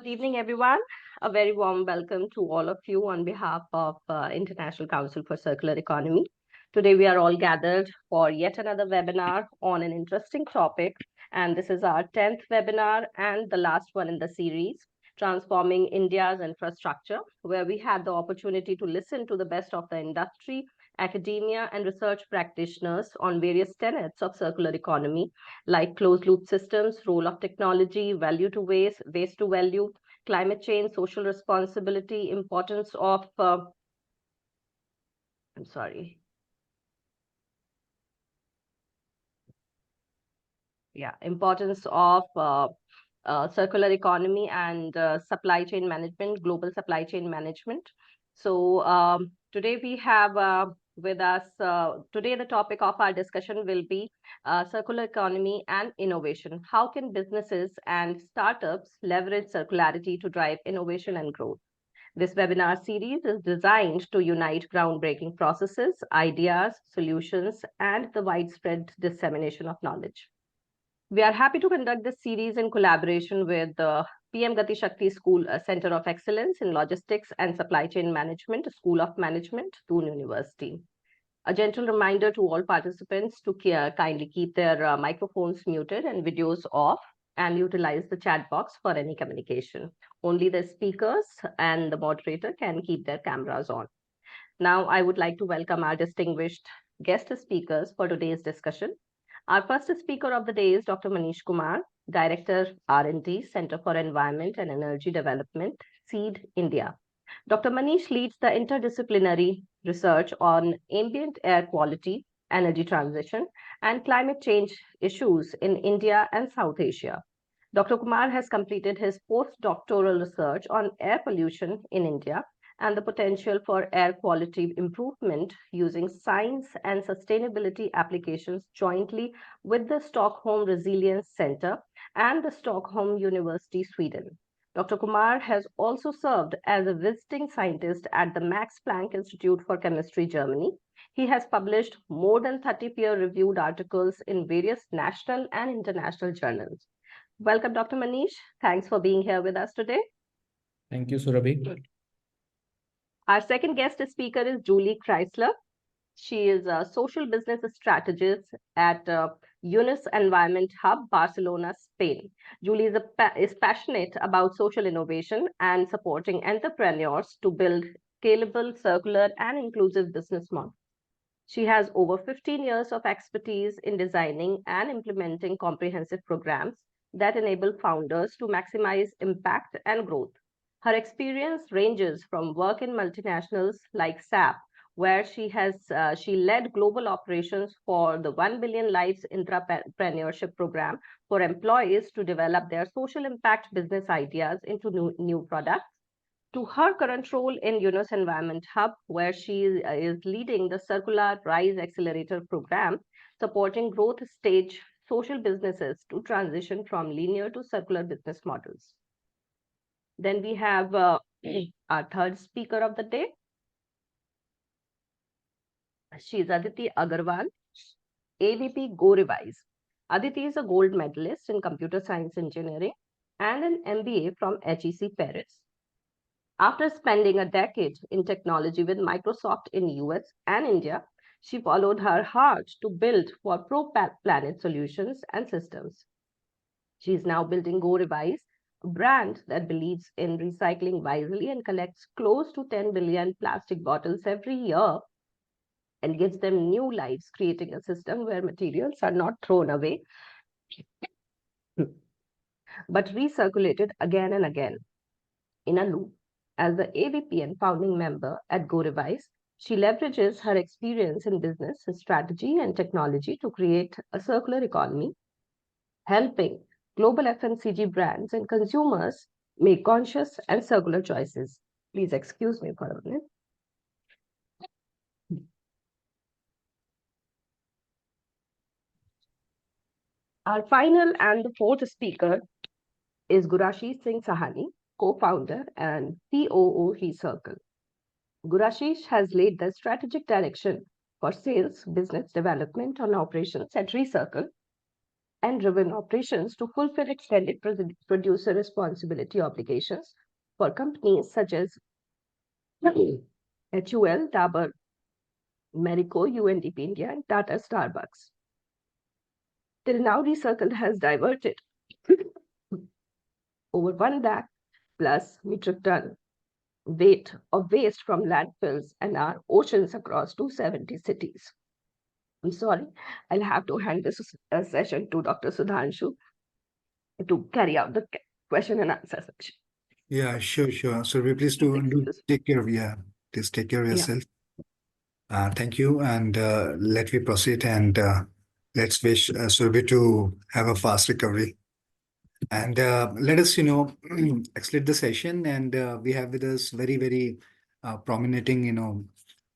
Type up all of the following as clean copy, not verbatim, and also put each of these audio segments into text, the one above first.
Good evening, everyone. A very warm welcome to all of you on behalf of International Council for Circular Economy. Today, we are all gathered for yet another webinar on an interesting topic. And this is our 10th webinar and the last one in the series, Transforming India's Infrastructure, where we had the opportunity to listen to the best of the industry, academia, and research practitioners on various tenets of circular economy like closed loop systems, role of technology, value to waste, waste to value, climate change, social responsibility, importance of, I'm sorry, importance of circular economy and supply chain management, global supply chain management. So today we have with us, today the topic of our discussion will be circular economy and innovation. How can businesses and startups leverage circularity to drive innovation and growth? This webinar series is designed to unite groundbreaking processes, ideas, solutions, and the widespread dissemination of knowledge. We are happy to conduct this series in collaboration with the PM Gati Shakti School Center of Excellence in Logistics and Supply Chain Management, School of Management, Doon University. A gentle reminder to all participants to kindly keep their microphones muted and videos off and utilize the chat box for any communication. Only the speakers and the moderator can keep their cameras on. Now, I would like to welcome our distinguished guest speakers for today's discussion. Our first speaker of the day is Dr. Manish Kumar, Director R&D, Center for Environment and Energy Development, SEED, India. Dr. Manish leads the interdisciplinary research on ambient air quality, energy transition, and climate change issues in India and South Asia. Dr. Kumar has completed his postdoctoral research on air pollution in India and the potential for air quality improvement using science and sustainability applications jointly with the Stockholm Resilience Center and the Stockholm University, Sweden. Dr. Kumar has also served as a visiting scientist at the Max Planck Institute for Chemistry, Germany. He has published more than 30 peer-reviewed articles in various national and international journals. Welcome, Dr. Manish. Thanks for being here with us today. Thank you, Surabhi. Our second guest speaker is Julie Chrysler. She is a social business strategist at Yunus Environment Hub, Barcelona, Spain. Julie is passionate about social innovation and supporting entrepreneurs to build scalable, circular, and inclusive business models. She has over 15 years of expertise in designing and implementing comprehensive programs that enable founders to maximize impact and growth. Her experience ranges from work in multinationals like SAP, where she led global operations for the 1 Billion Lives Intrapreneurship Program for employees to develop their social impact business ideas into new products, to her current role in Yunus Environment Hub, where she is leading the Circular Rise Accelerator Program, supporting growth stage social businesses to transition from linear to circular business models. Then we have our third speaker of the day. She is Aditi Agarwal, AVP Go Revise. Aditi is a gold medalist in computer science engineering and an MBA from HEC Paris. After spending a decade in technology with Microsoft in US and India, she followed her heart to build for pro-planet solutions and systems. She is now building Go Revise, a brand that believes in recycling wisely and collects close to 10 billion plastic bottles every year and gives them new lives, creating a system where materials are not thrown away, but recirculated again and again in a loop. As the AVP and founding member at Go Revise, she leverages her experience in business, strategy, and technology to create a circular economy, helping global FMCG brands and consumers make conscious and circular choices. Please excuse me for a minute. Our final and the fourth speaker is Gurashish Singh Sahani, co-founder and COO ReCircle. Gurashish has led the strategic direction for sales, business development, and operations at ReCircle and driven operations to fulfill extended producer responsibility obligations for companies such as HUL, Dabur, Marico, UNDP India, and Tata Starbucks. Till now, Recircle has diverted over 1 lakh plus metric ton weight of waste from landfills and our oceans across 270 cities. I'm sorry, I'll have to hand this session to Dr. Sudhanshu to carry out the question and answer session. Yeah, sure. So please do take care of please take care of yourself. Thank you, and let me proceed, and let's wish Surabhi to have a fast recovery. And let us, accelerate the session. And we have with us very prominent,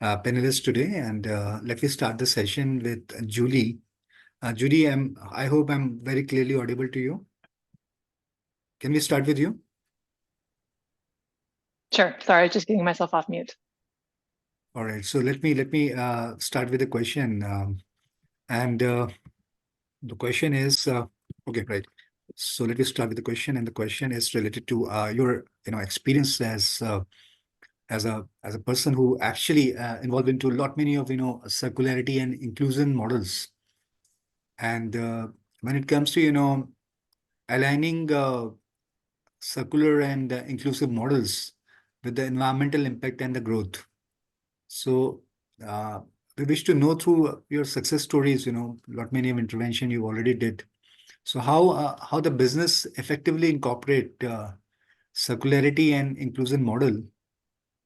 panelists today. And let me start the session with Julie. Julie, I hope I'm very clearly audible to you. Can we start with you? Sure. Sorry, just getting myself off mute. All right. So let me start with a question. The question is okay, right. So let me start with the question, and the question is related to your experience as a person who actually involved into many of circularity and inclusion models. And when it comes to aligning circular and inclusive models with the environmental impact and the growth. So we wish to know through your success stories, many of intervention you already did. So how the business effectively incorporate circularity and inclusion model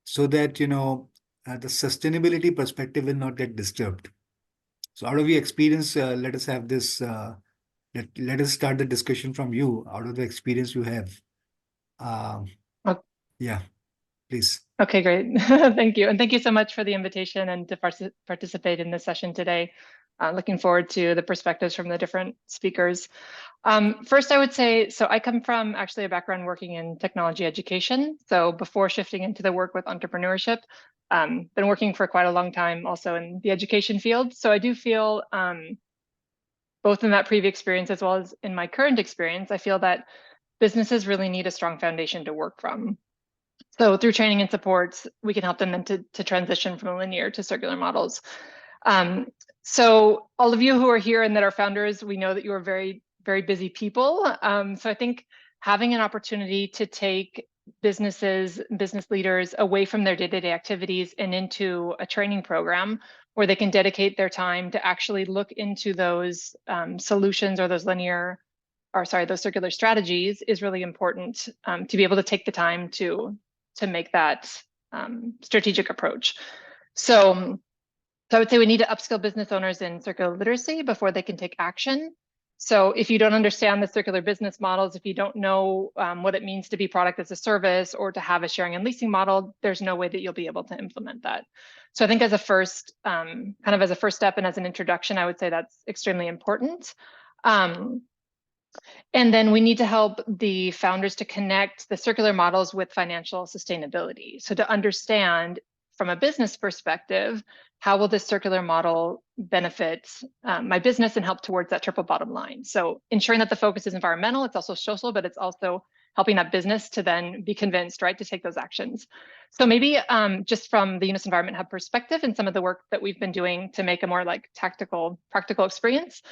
so that the sustainability perspective will not get disturbed. So out of your experience, let us have this. Let us start the discussion from you. Out of the experience you have, Okay. yeah, please. Okay, great. Thank you. And thank you so much for the invitation and to participate in this session today. Looking forward to the perspectives from the different speakers. First, I would say, so I come from actually a background working in technology education. So before shifting into the work with entrepreneurship, been working for quite a long time also in the education field. So I do feel both in that previous experience as well as in my current experience, I feel that businesses really need a strong foundation to work from. So through training and supports, we can help them then to transition from linear to circular models. So all of you who are here and that are founders, we know that you are very busy people. So I think having an opportunity to take business leaders away from their day-to-day activities and into a training program where they can dedicate their time to actually look into those solutions or those those circular strategies is really important to be able to take the time to make that strategic approach. So I would say we need to upskill business owners in circular literacy before they can take action. So if you don't understand the circular business models, if you don't know what it means to be product as a service or to have a sharing and leasing model, there's no way that you'll be able to implement that. So I think as a first, kind of as a first step and as an introduction, I would say that's extremely important. And then we need to help the founders to connect the circular models with financial sustainability. So to understand from a business perspective, how will this circular model benefit my business and help towards that triple bottom line? So ensuring that the focus is environmental, it's also social, but it's also helping that business to then be convinced, right, to take those actions. So maybe just from the Unis Environment Hub perspective and some of the work that we've been doing to make a more like practical experience.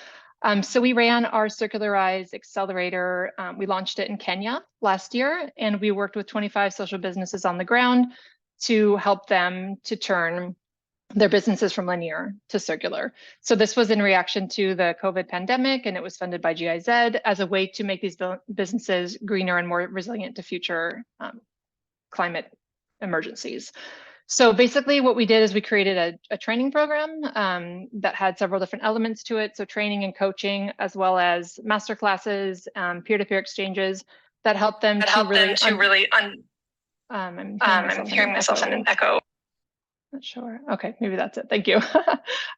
So we ran our Circularize Accelerator. We launched it in Kenya last year, and we worked with 25 social businesses on the ground to help them to turn their businesses from linear to circular. So this was in reaction to the COVID pandemic, and it was funded by GIZ as a way to make these businesses greener and more resilient to future climate emergencies. So basically what we did is we created a training program that had several different elements to it. So training and coaching, as well as master classes, peer-to-peer exchanges that helped them to really I'm hearing myself in an echo. Not sure. Okay, maybe that's it. Thank you.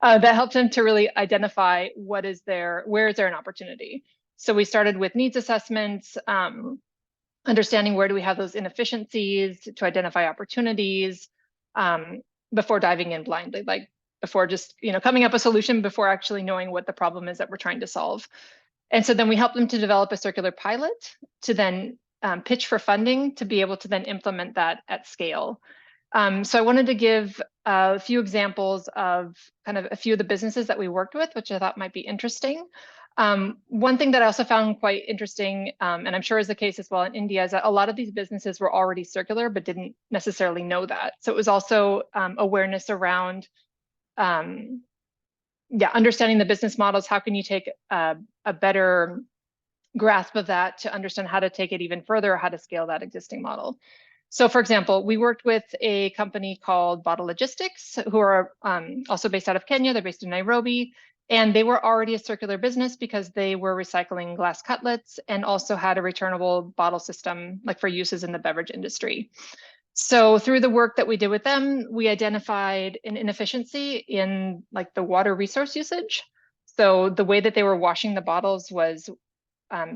That helped them to really identify where is there an opportunity. So we started with needs assessments, understanding where do we have those inefficiencies to identify opportunities before diving in blindly, like before just coming up with a solution before actually knowing what the problem is that we're trying to solve. And so then we help them to develop a circular pilot to then pitch for funding to be able to then implement that at scale. So I wanted to give a few examples of kind of a few of the businesses that we worked with, which I thought might be interesting. One thing that I also found quite interesting, and I'm sure is the case as well in India, is that a lot of these businesses were already circular, but didn't necessarily know that. So it was also awareness around, understanding the business models. How can you take a better grasp of that to understand how to take it even further, or how to scale that existing model? So for example, we worked with a company called Bottle Logistics, who are also based out of Kenya. They're based in Nairobi. And they were already a circular business because they were recycling glass cutlets and also had a returnable bottle system, like for uses in the beverage industry. So through the work that we did with them, we identified an inefficiency in like the water resource usage. So the way that they were washing the bottles was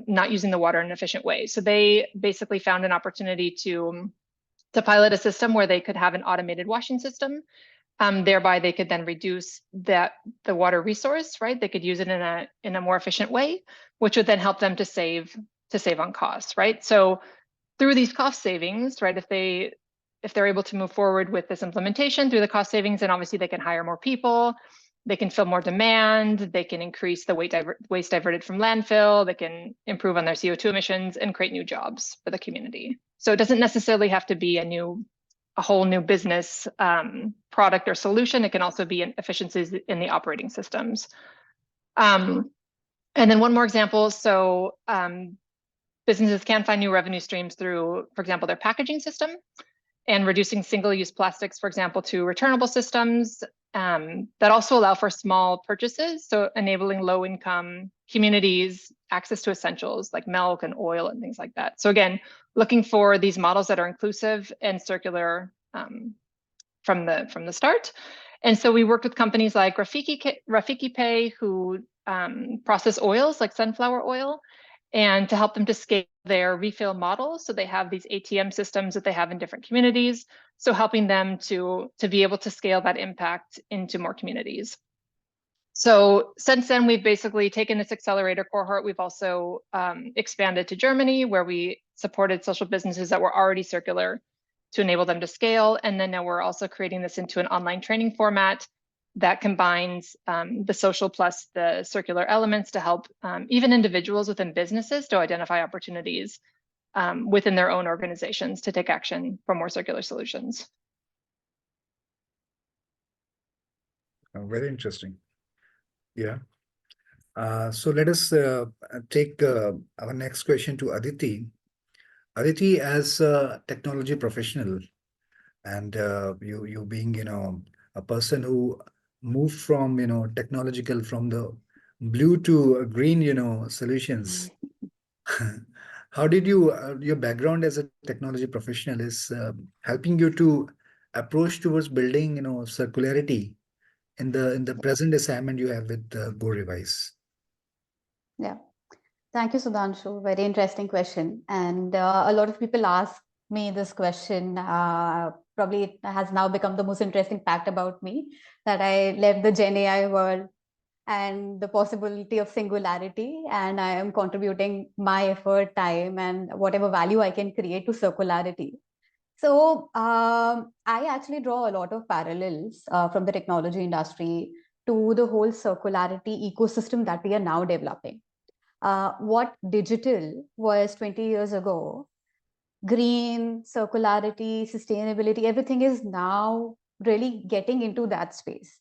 not using the water in an efficient way. So they basically found an opportunity to pilot a system where they could have an automated washing system. Thereby, they could then reduce the water resource, right? They could use it in a more efficient way, which would then help them to save on costs, right? So through these cost savings, right, if they're able to move forward with this implementation through the cost savings, then obviously they can hire more people, they can fill more demand, they can increase the waste diverted from landfill, they can improve on their CO2 emissions and create new jobs for the community. So it doesn't necessarily have to be a whole new business product or solution. It can also be efficiencies in the operating systems. And then one more example. So businesses can find new revenue streams through, for example, their packaging system and reducing single-use plastics, for example, to returnable systems that also allow for small purchases. So enabling low-income communities access to essentials like milk and oil and things like that. So again, looking for these models that are inclusive and circular from the start. And so we worked with companies like Rafiki Pay, who process oils like sunflower oil, and to help them to scale their refill models. So they have these ATM systems that they have in different communities. So helping them to be able to scale that impact into more communities. So since then, we've basically taken this accelerator cohort. We've also expanded to Germany, where we supported social businesses that were already circular to enable them to scale. And then now we're also creating this into an online training format that combines the social plus the circular elements to help even individuals within businesses to identify opportunities within their own organizations to take action for more circular solutions. Very interesting. Yeah. So let us take our next question to Aditi. Aditi, as a technology professional, and you being, a person who moved from, technological, from the blue to green, solutions. How did you, your background as a technology professional is helping you to approach towards building, circularity in the present assignment you have with Go Revise? Yeah, thank you, Sudhanshu. Very interesting question. And a lot of people ask me this question. Probably it has now become the most interesting fact about me, that I left the Gen AI world and the possibility of singularity, and I am contributing my effort, time, and whatever value I can create to circularity. So I actually draw a lot of parallels from the technology industry to the whole circularity ecosystem that we are now developing. What digital was 20 years ago, green, circularity, sustainability, everything is now really getting into that space.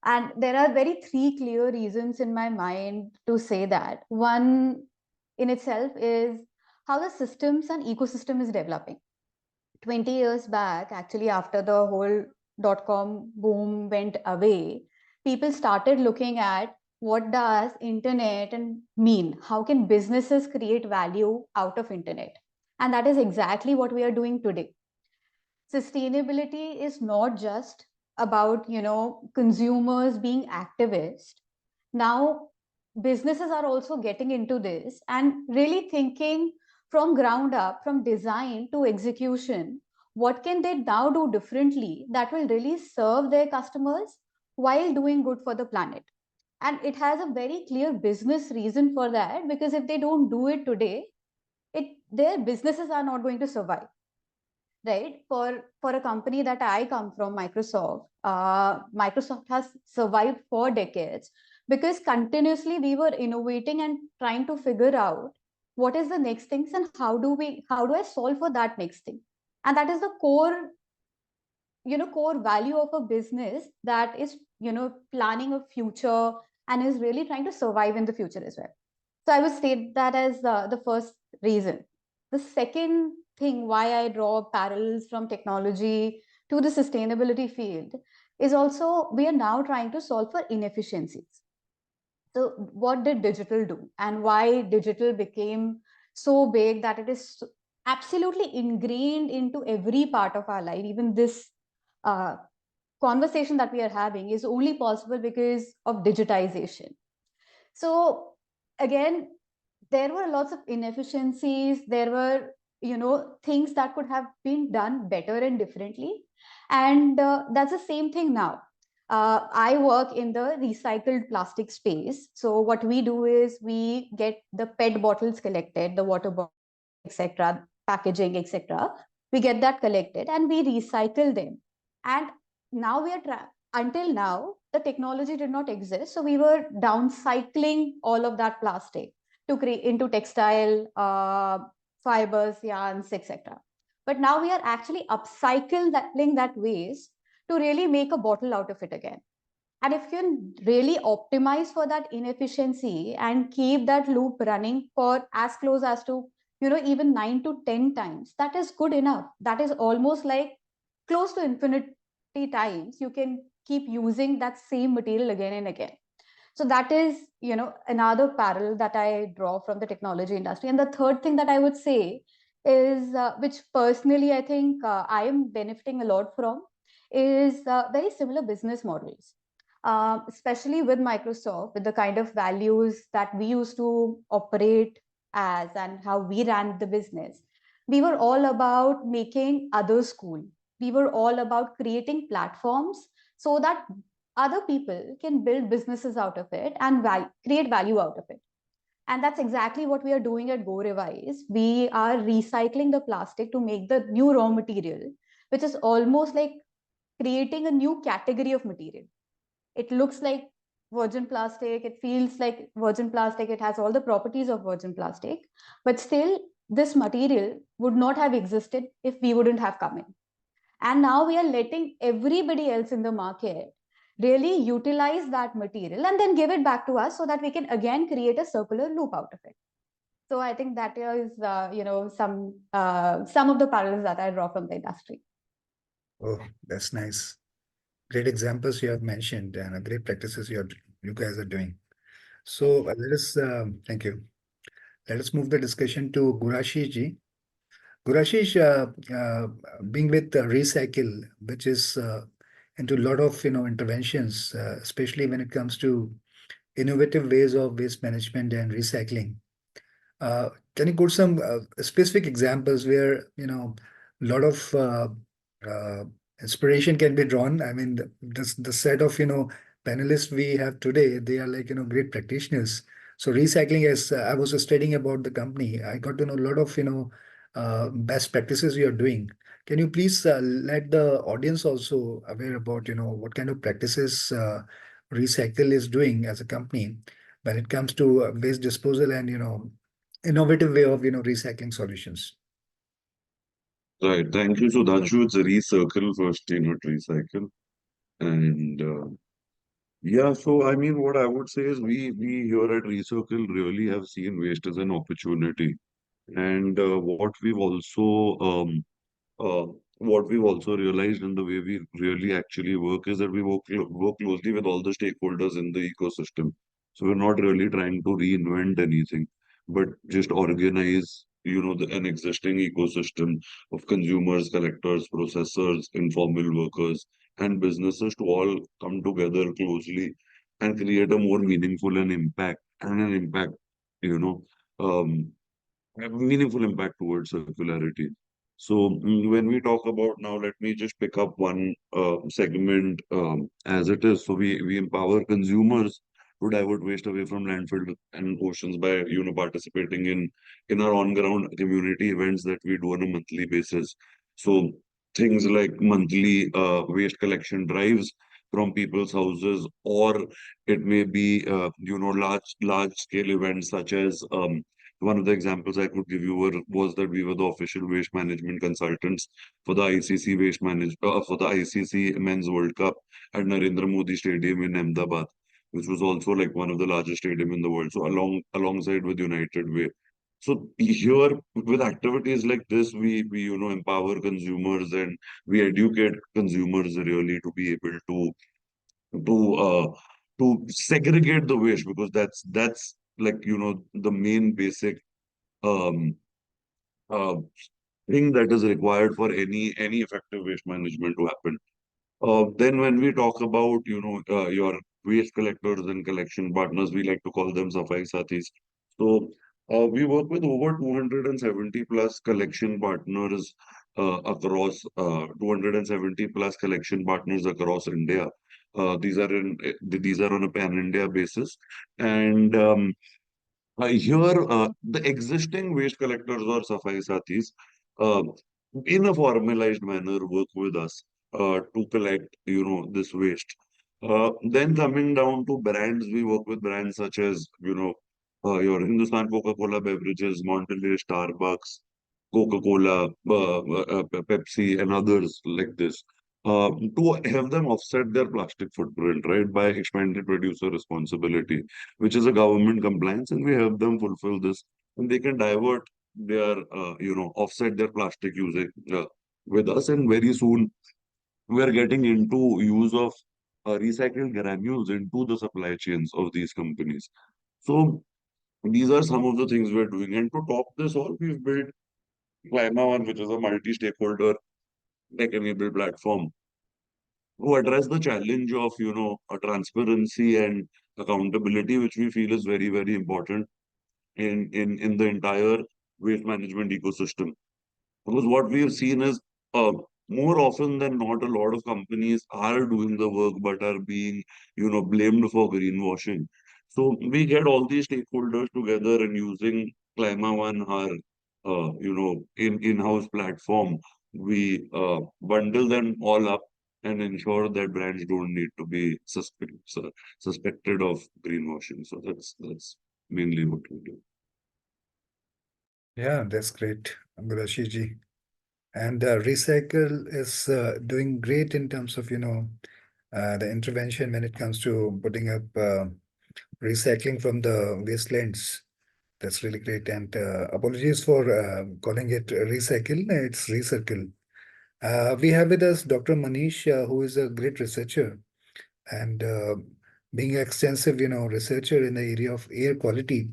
And there are three clear reasons in my mind to say that. One in itself is how the systems and ecosystem is developing. 20 years back, actually, after the whole .com boom went away, people started looking at what does internet and mean? How can businesses create value out of internet? And that is exactly what we are doing today. Sustainability is not just about, consumers being activists. Now, businesses are also getting into this and really thinking from ground up, from design to execution, what can they now do differently that will really serve their customers while doing good for the planet? And it has a very clear business reason for that, because if they don't do it today, their businesses are not going to survive, right? For a company that I come from, Microsoft, Microsoft has survived for decades because continuously we were innovating and trying to figure out what is the next things and how do I solve for that next thing. And that is the core value of a business that is planning a future and is really trying to survive in the future as well. So I would state that as the first reason. The second thing why I draw parallels from technology to the sustainability field is also we are now trying to solve for inefficiencies. So what did digital do, and why digital became so big that it is absolutely ingrained into every part of our life? Even this uh, conversation that we are having is only possible because of digitization. So again, there were lots of inefficiencies. There were things that could have been done better and differently, and that's the same thing now. I work in the recycled plastic space. So what we do is we get the PET bottles collected, the water bottles, etc., packaging, etc. We get that collected and we recycle them. And now we are until now the technology did not exist, so we were downcycling all of that plastic to create into textile fibers, yarns, etc. But now we are actually upcycling that waste to really make a bottle out of it again. And if you can really optimize for that inefficiency and keep that loop running for as close as to even 9 to 10 times, that is good enough. That is almost like close to infinity times you can keep using that same material again and again. So that is another parallel that I draw from the technology industry. And the third thing that I would say is which personally I think I am benefiting a lot from is very similar business models, especially with Microsoft, with the kind of values that we used to operate as and how we ran the business. We were all about making others cool. We were all about creating platforms so that other people can build businesses out of it and create value out of it. And that's exactly what we are doing at Go Revise. We are recycling the plastic to make the new raw material, which is almost like creating a new category of material. It looks like virgin plastic, it feels like virgin plastic, it has all the properties of virgin plastic, but still this material would not have existed if we wouldn't have come in. And now we are letting everybody else in the market really utilize that material and then give it back to us so that we can again create a circular loop out of it. So I think that is, some of the parallels that I draw from the industry. Oh, that's nice. Great examples you have mentioned and great practices you guys are doing. So let us, thank you. Let us move the discussion to Gurashish ji. Gurashish, being with Recycle, which is into a lot of interventions, especially when it comes to innovative ways of waste management and recycling. Can you quote some specific examples where a lot of inspiration can be drawn? I mean, the set of panelists we have today, they are like great practitioners. So recycling, as I was studying about the company, I got to know a lot of best practices you are doing. Can you please let the audience also aware about what kind of practices Recycle is doing as a company when it comes to waste disposal and innovative way of recycling solutions? Right. Thank you. So Sudhanshu, it's a recircle first, not recycle. And yeah, so I mean, what I would say is we here at Recircle really have seen waste as an opportunity. And uh, what we've also realized in the way we really actually work is that we work closely with all the stakeholders in the ecosystem. So we're not really trying to reinvent anything, but just organize, an existing ecosystem of consumers, collectors, processors, informal workers, and businesses to all come together closely and create a more meaningful you know, um, a meaningful impact towards circularity. So when we talk about now, let me just pick up one segment as it is. So we empower consumers to divert waste away from landfill and oceans by, participating in our on-ground community events that we do on a monthly basis. So things like monthly waste collection drives from people's houses, or it may be, large scale events such as, one of the examples I could give you was that we were the official waste management consultants for the ICC Men's World Cup at Narendra Modi Stadium in Ahmedabad, which was also like one of the largest stadium in the world. So alongside with United Way. So here with activities like this, we empower consumers and we educate consumers really to be able to uh, to segregate the waste, because that's like the main basic um uh, thing that is required for any effective waste management to happen. Then when we talk about, your waste collectors and collection partners, we like to call them Safai Sathis. So we work with over 270 plus collection partners across 270 plus collection partners across India. These are on a pan-India basis, and here, the existing waste collectors or Safai Sathis, uh, in a formalized manner, work with us to collect, this waste. Then coming down to brands, we work with brands such as, your Hindustan Coca-Cola beverages, Mondelez, Starbucks, Coca-Cola, Pepsi, and others like this. To have them offset their plastic footprint, right, by expanded producer responsibility, which is a government compliance, and we help them fulfill this, and they can divert their, offset their plastic usage with us. And very soon, we are getting into use of recycled granules into the supply chains of these companies. So these are some of the things we're doing. And to top this all, we've built Clima One, which is a multi-stakeholder tech-enabled platform to address the challenge of, a transparency and accountability, which we feel is very, very important in the entire waste management ecosystem. Because what we have seen is, uh, more often than not, a lot of companies are doing the work but are being, blamed for greenwashing. So we get all these stakeholders together and using Clima One, our, in-house platform, we bundle them all up and ensure that brands don't need to be suspected of greenwashing. So that's mainly what we do. Yeah, that's great, Gurashiji. And Recycle is doing great in terms of, the intervention when it comes to putting up recycling from the wastelands. That's really great. And apologies for calling it recycle. It's recircle. We have with us Dr. Manish, who is a great researcher and being extensive, researcher in the area of air quality.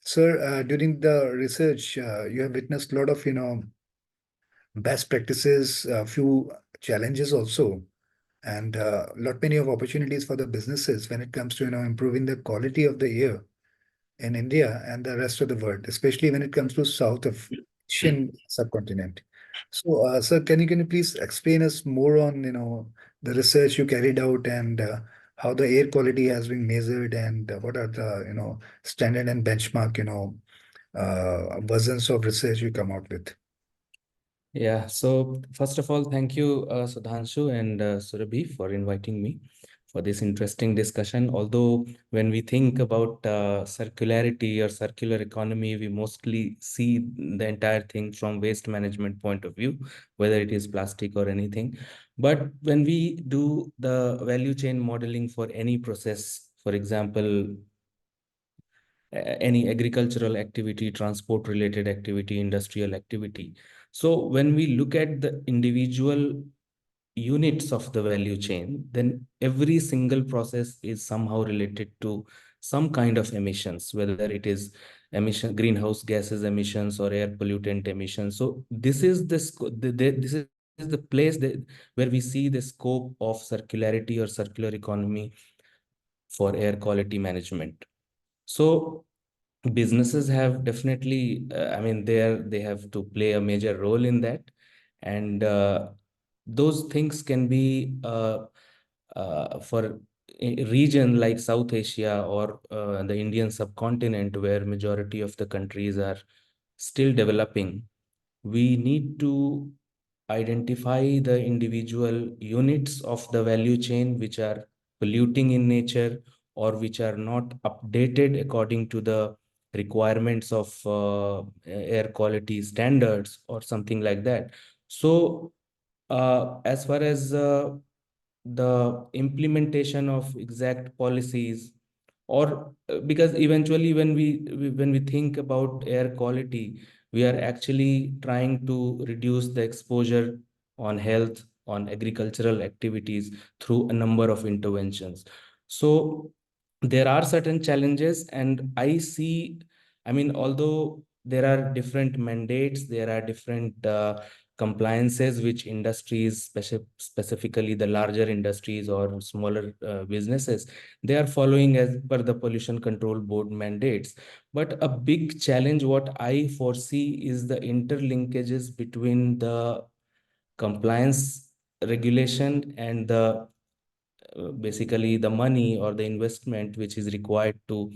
Sir, during the research, you have witnessed a lot of, best practices, a few challenges also, and lot many of opportunities for the businesses when it comes to, improving the quality of the air in India and the rest of the world, especially when it comes to south of Asian subcontinent. So, sir, can you please explain us more on, the research you carried out and how the air quality has been measured and what are the, standard and benchmark, versions of research you come out with? Yeah, so first of all, thank you, Sudhanshu and Surabhi, for inviting me for this interesting discussion. Although when we think about circularity or circular economy, we mostly see the entire thing from waste management point of view, whether it is plastic or anything. But when we do the value chain modeling for any process, for example, any agricultural activity, transport related activity, industrial activity. So when we look at the individual units of the value chain, then every single process is somehow related to some kind of emissions, whether it is greenhouse gases emissions or air pollutant emissions. So this is this is the place where we see the scope of circularity or circular economy for air quality management. So businesses have definitely, I mean, they have to play a major role in that, and those things can be for region like South Asia or the Indian subcontinent, where majority of the countries are still developing, we need to identify the individual units of the value chain which are polluting in nature or which are not updated according to the requirements of air quality standards or something like that. So as far as the implementation of exact policies, or because eventually when we think about air quality, we are actually trying to reduce the exposure on health, on agricultural activities through a number of interventions. So there are certain challenges, and I see, I mean, although there are different mandates, there are different compliances which industries, specifically the larger industries or smaller businesses, they are following as per the pollution control board mandates. But a big challenge what I foresee is the interlinkages between the compliance regulation and the basically the money or the investment which is required to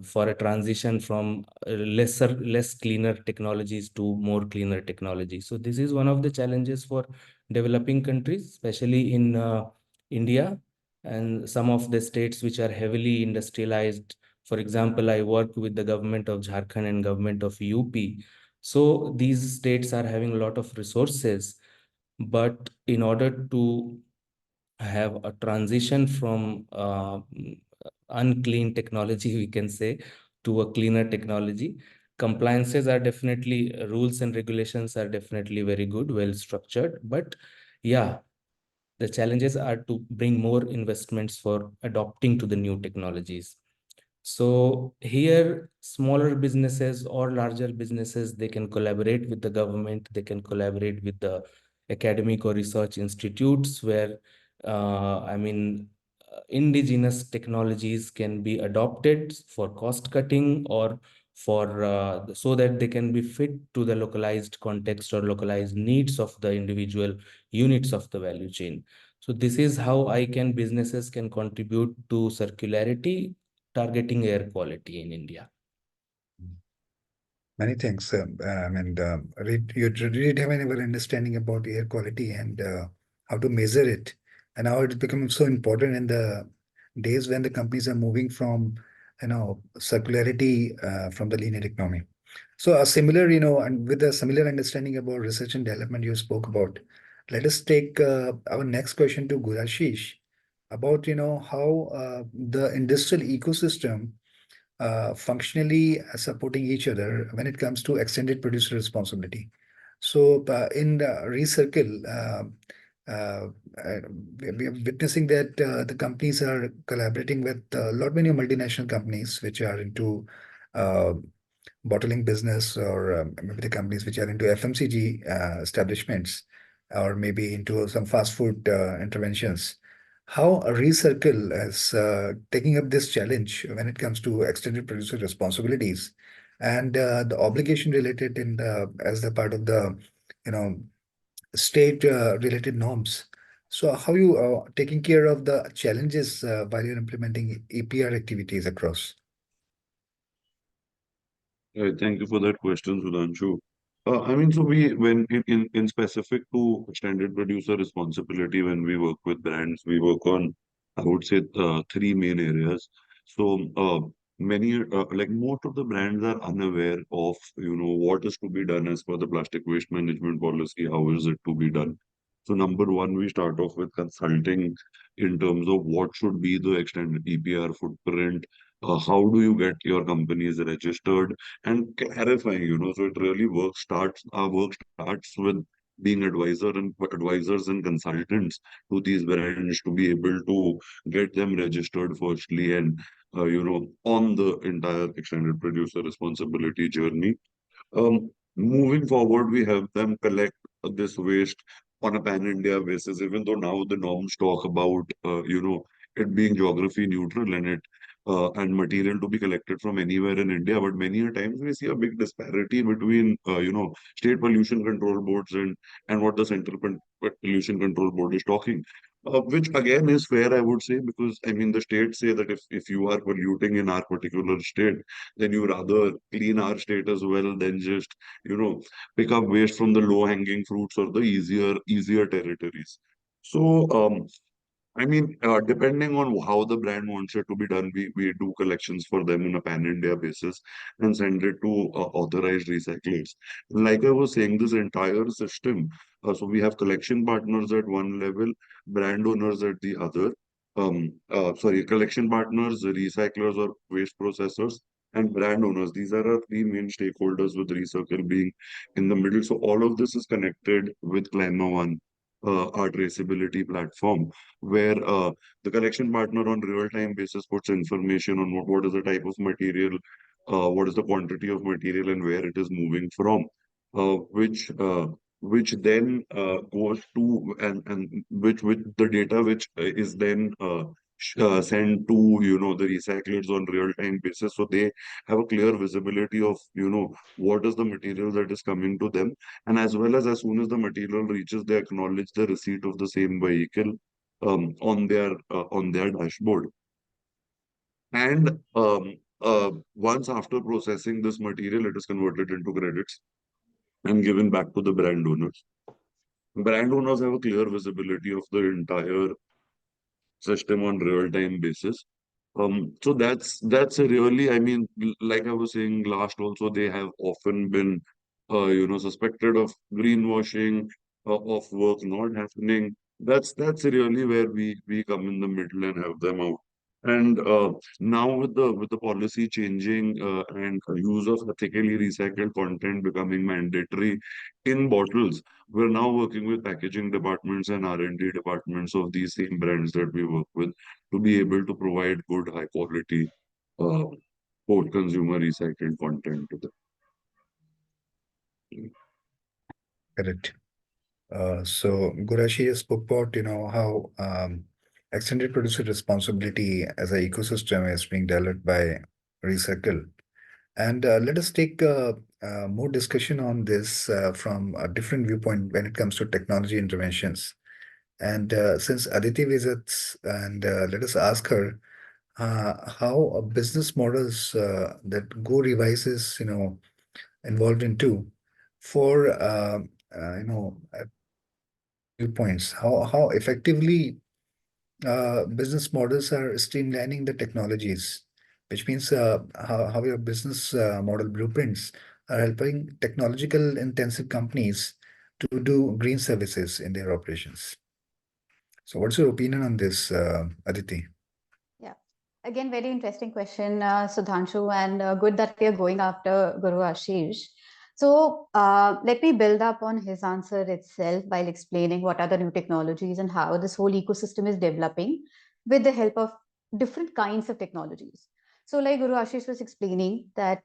for a transition from less cleaner technologies to more cleaner technology. So this is one of the challenges for developing countries, especially in India and some of the states which are heavily industrialized. For example, I work with the government of Jharkhand and government of UP. So these states are having a lot of resources, but in order to have a transition from unclean technology, we can say, to a cleaner technology. Compliances are definitely, rules and regulations are definitely very good, well structured. But yeah, the challenges are to bring more investments for adopting to the new technologies. So here, smaller businesses or larger businesses, they can collaborate with the government, they can collaborate with the academic or research institutes where, indigenous technologies can be adopted for cost cutting or for so that they can be fit to the localized context or localized needs of the individual units of the value chain. So this is how businesses can contribute to circularity, targeting air quality in India. Many thanks. You really have an understanding about air quality and how to measure it, and how it's becoming so important in the days when the companies are moving from, circularity from the linear economy. So a similar, and with a similar understanding about research and development you spoke about, let us take our next question to Gurashish about, how the industrial ecosystem functionally supporting each other when it comes to extended producer responsibility. So in the Recircle, uh, we are witnessing that the companies are collaborating with a lot many multinational companies which are into uh, bottling business, or maybe the companies which are into FMCG establishments, or maybe into some fast food interventions. How a Recircle is taking up this challenge when it comes to extended producer responsibilities and the obligation related in the as the part of the, you know state related norms. So how you taking care of the challenges while you're implementing EPR activities across? Thank you for that question, Sudhanshu. So when in specific to extended producer responsibility, when we work with brands, we work on, I would say, three main areas. So, like most of the brands are unaware of, what is to be done as per the plastic waste management policy, how is it to be done. So, number one, we start off with consulting in terms of what should be the extended EPR footprint, how do you get your companies registered, and clarifying, so it really our work starts with being advisors and consultants to these brands to be able to get them registered firstly and, on the entire extended producer responsibility journey. Moving forward, we have them collect this waste on a pan-India basis, even though now the norms talk about, it being geography neutral and material to be collected from anywhere in India. But many a times we see a big disparity between, state pollution control boards and what the pollution control board is talking. which again is fair, I would say, because I mean the states say that if you are polluting in our particular state, then you rather clean our state as well than just pick up waste from the low hanging fruits or the easier territories. So I mean, depending on how the brand wants it to be done, we do collections for them on a pan-India basis and send it to authorized recyclers. Like I was saying, this entire system, so we have collection partners at one level, brand owners at the other. Sorry, collection partners, recyclers or waste processors, and brand owners. These are our three main stakeholders, with Recircle being in the middle. So all of this is connected with Climate One, our traceability platform, where the collection partner on real-time basis puts information on what is the type of material, what is the quantity of material, and where it is moving from, which then goes to and which the data which is then sent to the recyclers on real-time basis, so they have a clear visibility of what is the material that is coming to them, and as soon as the material reaches, they acknowledge the receipt of the same vehicle on their dashboard. And once after processing this material, it is converted into credits and given back to the brand owners. Brand owners have a clear visibility of the entire system on real-time basis. So that's a really, I mean, like I was saying last also, they have often been, suspected of greenwashing, of work not happening. That's really where we come in the middle and have them out. And now with the policy changing and use of ethically recycled content becoming mandatory in bottles, we're now working with packaging departments and R&D departments of these same brands that we work with to be able to provide good, high quality uh, post-consumer recycled content to them. Correct. So Gurashi spoke about, how extended producer responsibility as an ecosystem is being developed by Recycle. And let us take more discussion on this from a different viewpoint when it comes to technology interventions. And since Aditi visits, and let us ask her how business models that Go Revise is, involved into for, different viewpoints, how effectively business models are streamlining the technologies, which means how your business model blueprints are helping technological intensive companies to do green services in their operations. So what's your opinion on this, Aditi? Yeah. Again, very interesting question, Sudhanshu, and good that we are going after Guru Ashish. So let me build up on his answer itself while explaining what are the new technologies and how this whole ecosystem is developing with the help of different kinds of technologies. So like Guru Ashish was explaining that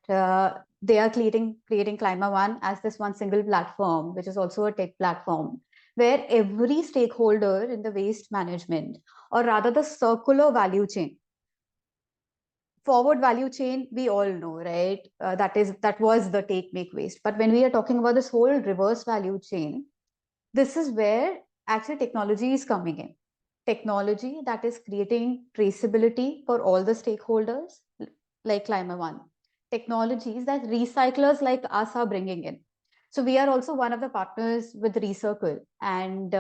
they are creating Climate One as this one single platform, which is also a tech platform, where every stakeholder in the waste management, or rather the circular value chain, forward value chain, we all know, right? That was the take, make, waste. But when we are talking about this whole reverse value chain, this is where actually technology is coming in. Technology that is creating traceability for all the stakeholders, like Climate One. Technologies that recyclers like us are bringing in. So we are also one of the partners with Recircle, and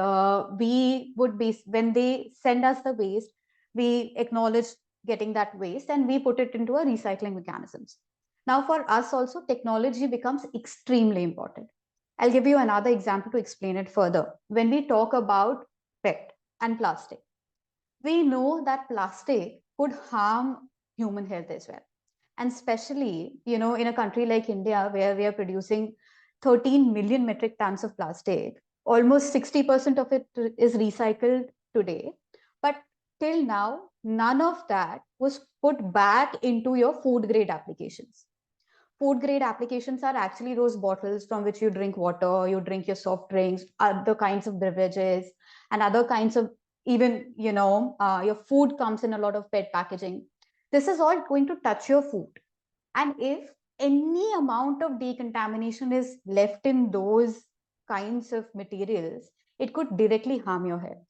we would be, when they send us the waste, we acknowledge getting that waste and we put it into a recycling mechanisms. Now for us also, technology becomes extremely important. I'll give you another example to explain it further. When we talk about PET and plastic, we know that plastic could harm human health as well. And especially, in a country like India, where we are producing 13 million metric tons of plastic, almost 60% of it is recycled today. But till now, none of that was put back into your food grade applications. Food grade applications are actually those bottles from which you drink water, you drink your soft drinks, other kinds of beverages, and other kinds of, even, your food comes in a lot of PET packaging. This is all going to touch your food. And if any amount of decontamination is left in those kinds of materials, it could directly harm your health.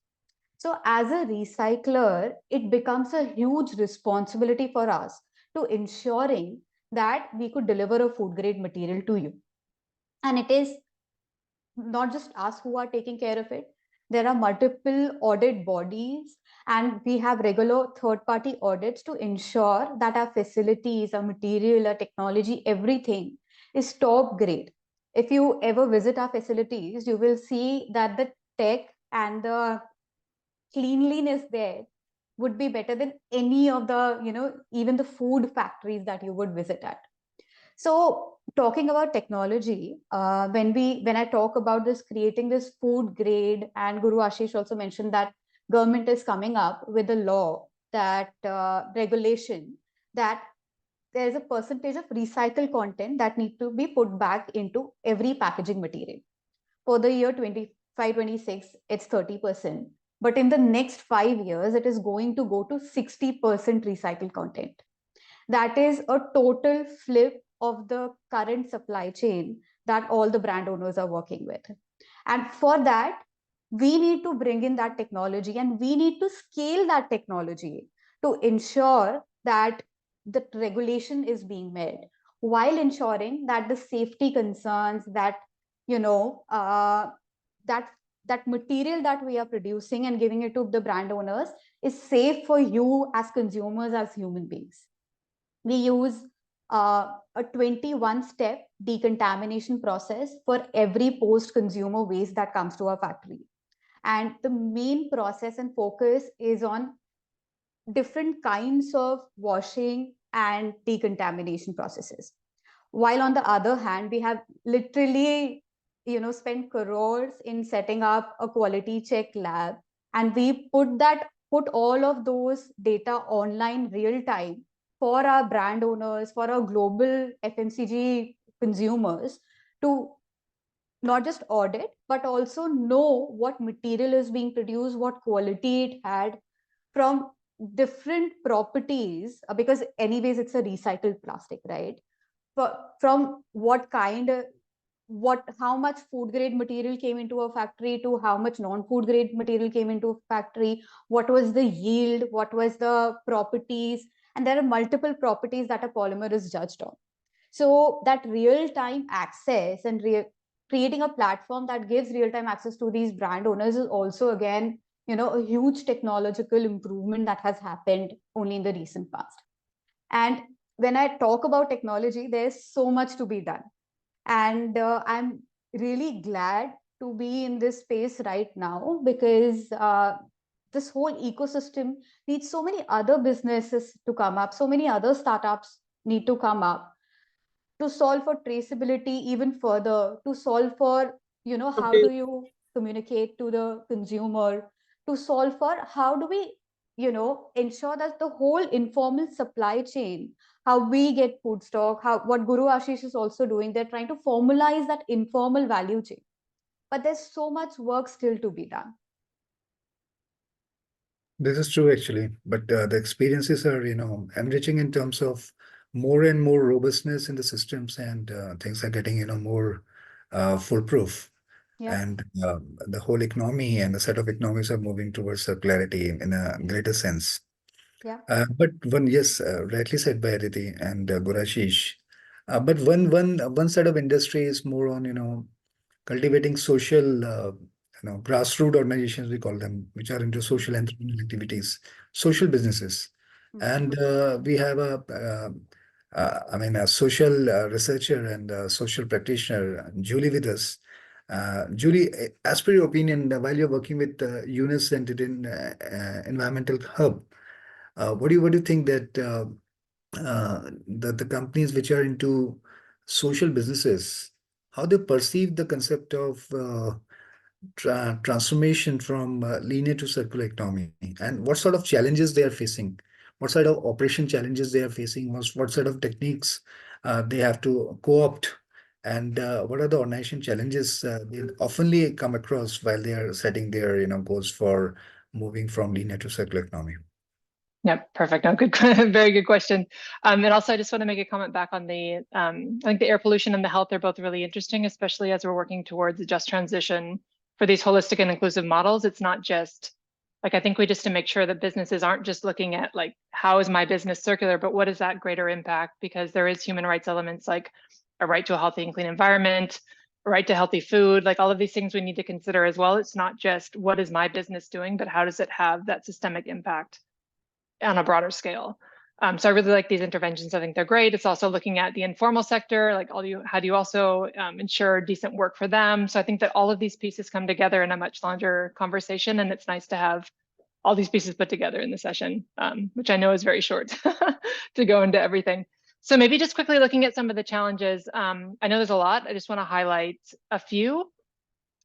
So as a recycler, it becomes a huge responsibility for us to ensuring that we could deliver a food grade material to you. And it is not just us who are taking care of it. There are multiple audit bodies, and we have regular third-party audits to ensure that our facilities, our material, our technology, everything is top grade. If you ever visit our facilities, you will see that the tech and the cleanliness there would be better than any of the, even the food factories that you would visit at. So talking about technology, when I talk about this, creating this food grade, and Guru Ashish also mentioned that government is coming up with a law that regulation that there's a percentage of recycled content that need to be put back into every packaging material. For the year 25-26, it's 30%. But in the next 5 years, it is going to go to 60% recycled content. That is a total flip of the current supply chain that all the brand owners are working with. And for that, we need to bring in that technology, and we need to scale that technology to ensure that the regulation is being met, while ensuring that the safety concerns, that that that material that we are producing and giving it to the brand owners is safe for you as consumers, as human beings. We use a 21-step decontamination process for every post-consumer waste that comes to our factory. And the main process and focus is on different kinds of washing and decontamination processes. While on the other hand, we have literally, spent crores in setting up a quality check lab, and we put all of those data online real time for our brand owners, for our global FMCG consumers, to not just audit, but also know what material is being produced, what quality it had, from different properties, because anyways, it's a recycled plastic, right? From what kind of, how much food grade material came into a factory to how much non-food grade material came into a factory, what was the yield, what was the properties, and there are multiple properties that a polymer is judged on. So that real-time access and creating a platform that gives real-time access to these brand owners is also, again, a huge technological improvement that has happened only in the recent past. And when I talk about technology, there's so much to be done. And I'm really glad to be in this space right now, because this whole ecosystem needs so many other businesses to come up, so many other startups need to come up to solve for traceability even further, to solve for, how do you communicate to the consumer, to solve for how do we, ensure that the whole informal supply chain, how we get food stock, what Guru Ashish is also doing, they're trying to formalize that informal value chain. But there's so much work still to be done. This is true, actually, but the experiences are, enriching in terms of more and more robustness in the systems, and things are getting, more foolproof. Yeah. And the whole economy and the set of economies are moving towards circularity in a greater sense. Yeah. But yes, rightly said by Aditi and Gurashish. But one set of industry is more on, cultivating social, grassroots organizations, we call them, which are into social entrepreneurial activities, social businesses. And we have a social researcher and a social practitioner, Julie, with us. Julie, as per your opinion, while you're working with UNIS and in Environmental Hub, what do you think that the companies which are into social businesses, how they perceive the concept of transformation from linear to circular economy, and what sort of challenges they are facing, what sort of operation challenges they are facing, what sort of techniques they have to co-opt, and what are the organization challenges they oftenly come across while they are setting their goals for moving from linear to circular economy. Yep, perfect. No, good, very good question. And also, I just want to make a comment back on the, I think the air pollution and the health are both really interesting, especially as we're working towards a just transition for these holistic and inclusive models. It's not just Like, I think we just to make sure that businesses aren't just looking at like, how is my business circular, but what is that greater impact? Because there is human rights elements like a right to a healthy and clean environment, a right to healthy food, like all of these things we need to consider as well. It's not just what is my business doing, but how does it have that systemic impact on a broader scale? So I really like these interventions. I think they're great. It's also looking at the informal sector, like how do you also ensure decent work for them? So I think that all of these pieces come together in a much larger conversation, and it's nice to have all these pieces put together in the session, which I know is very short to go into everything. So maybe just quickly looking at some of the challenges. I know there's a lot. I just want to highlight a few.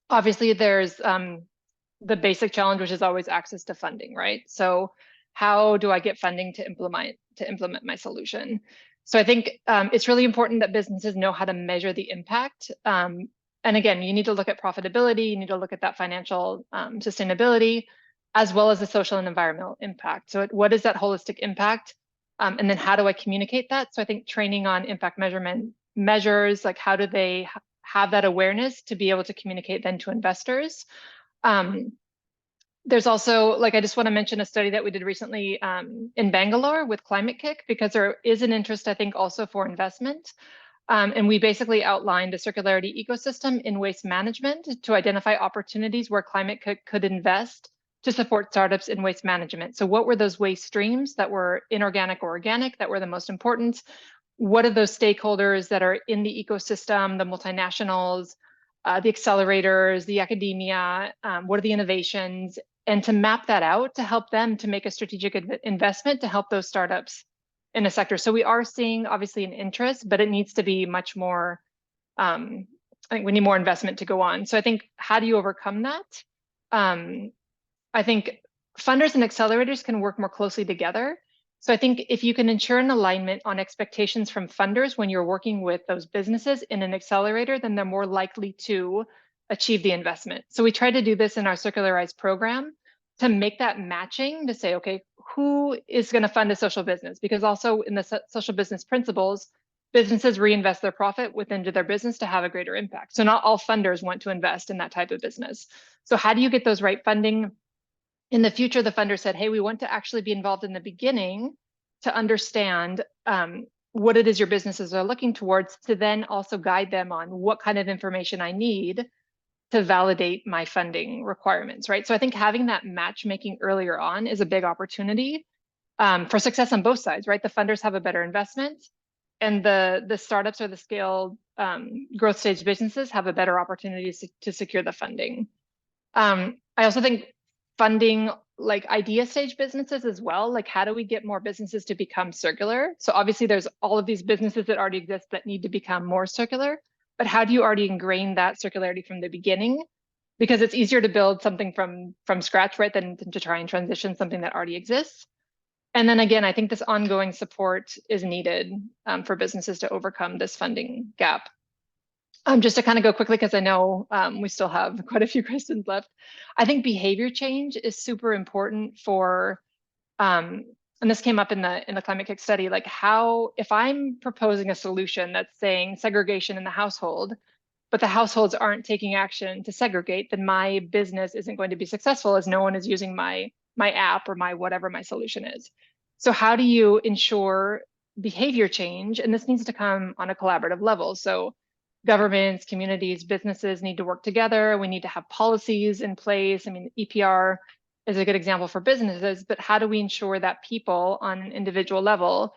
Obviously, there's the basic challenge, which is always access to funding, right? So how do I get funding to implement my solution? So I think it's really important that businesses know how to measure the impact. And again, you need to look at profitability, you need to look at that financial sustainability, as well as the social and environmental impact. So what is that holistic impact? And then how do I communicate that? So I think training on impact measurement measures, like how do they have that awareness to be able to communicate then to investors? There's also, like, I just want to mention a study that we did recently in Bangalore with Climate Kick, because there is an interest, I think, also for investment. And we basically outlined a circularity ecosystem in waste management to identify opportunities where Climate Kick could invest to support startups in waste management. So what were those waste streams that were inorganic or organic that were the most important? What are those stakeholders that are in the ecosystem, the multinationals, the accelerators, the academia, what are the innovations, and to map that out to help them to make a strategic investment to help those startups in a sector. So we are seeing obviously an interest, but it needs to be much more, I think we need more investment to go on. So I think, how do you overcome that? I think funders and accelerators can work more closely together. So I think if you can ensure an alignment on expectations from funders when you're working with those businesses in an accelerator, then they're more likely to achieve the investment. So we try to do this in our Circularized program to make that matching, to say, okay, who is going to fund a social business? Because also in the social business principles, businesses reinvest their profit within their business to have a greater impact. So not all funders want to invest in that type of business. So how do you get those right funding? In the future, the funder said, hey, we want to actually be involved in the beginning to understand what it is your businesses are looking towards, to then also guide them on what kind of information I need to validate my funding requirements, right? So I think having that matchmaking earlier on is a big opportunity for success on both sides, right? The funders have a better investment, and the startups or the scaled growth stage businesses have a better opportunity to secure the funding. I also think funding like idea stage businesses as well. Like, how do we get more businesses to become circular? So obviously there's all of these businesses that already exist that need to become more circular, but how do you already ingrain that circularity from the beginning? Because it's easier to build something from scratch, right, than to try and transition something that already exists. And then again, I think this ongoing support is needed for businesses to overcome this funding gap. Just to kind of go quickly, because I know we still have quite a few questions left. I think behavior change is super important for, and this came up in the Climate Kick study, like how, if I'm proposing a solution that's saying segregation in the household, but the households aren't taking action to segregate, then my business isn't going to be successful, as no one is using my app or my whatever my solution is. So how do you ensure behavior change? And this needs to come on a collaborative level. So governments, communities, businesses need to work together. We need to have policies in place. I mean, EPR is a good example for businesses, but how do we ensure that people on an individual level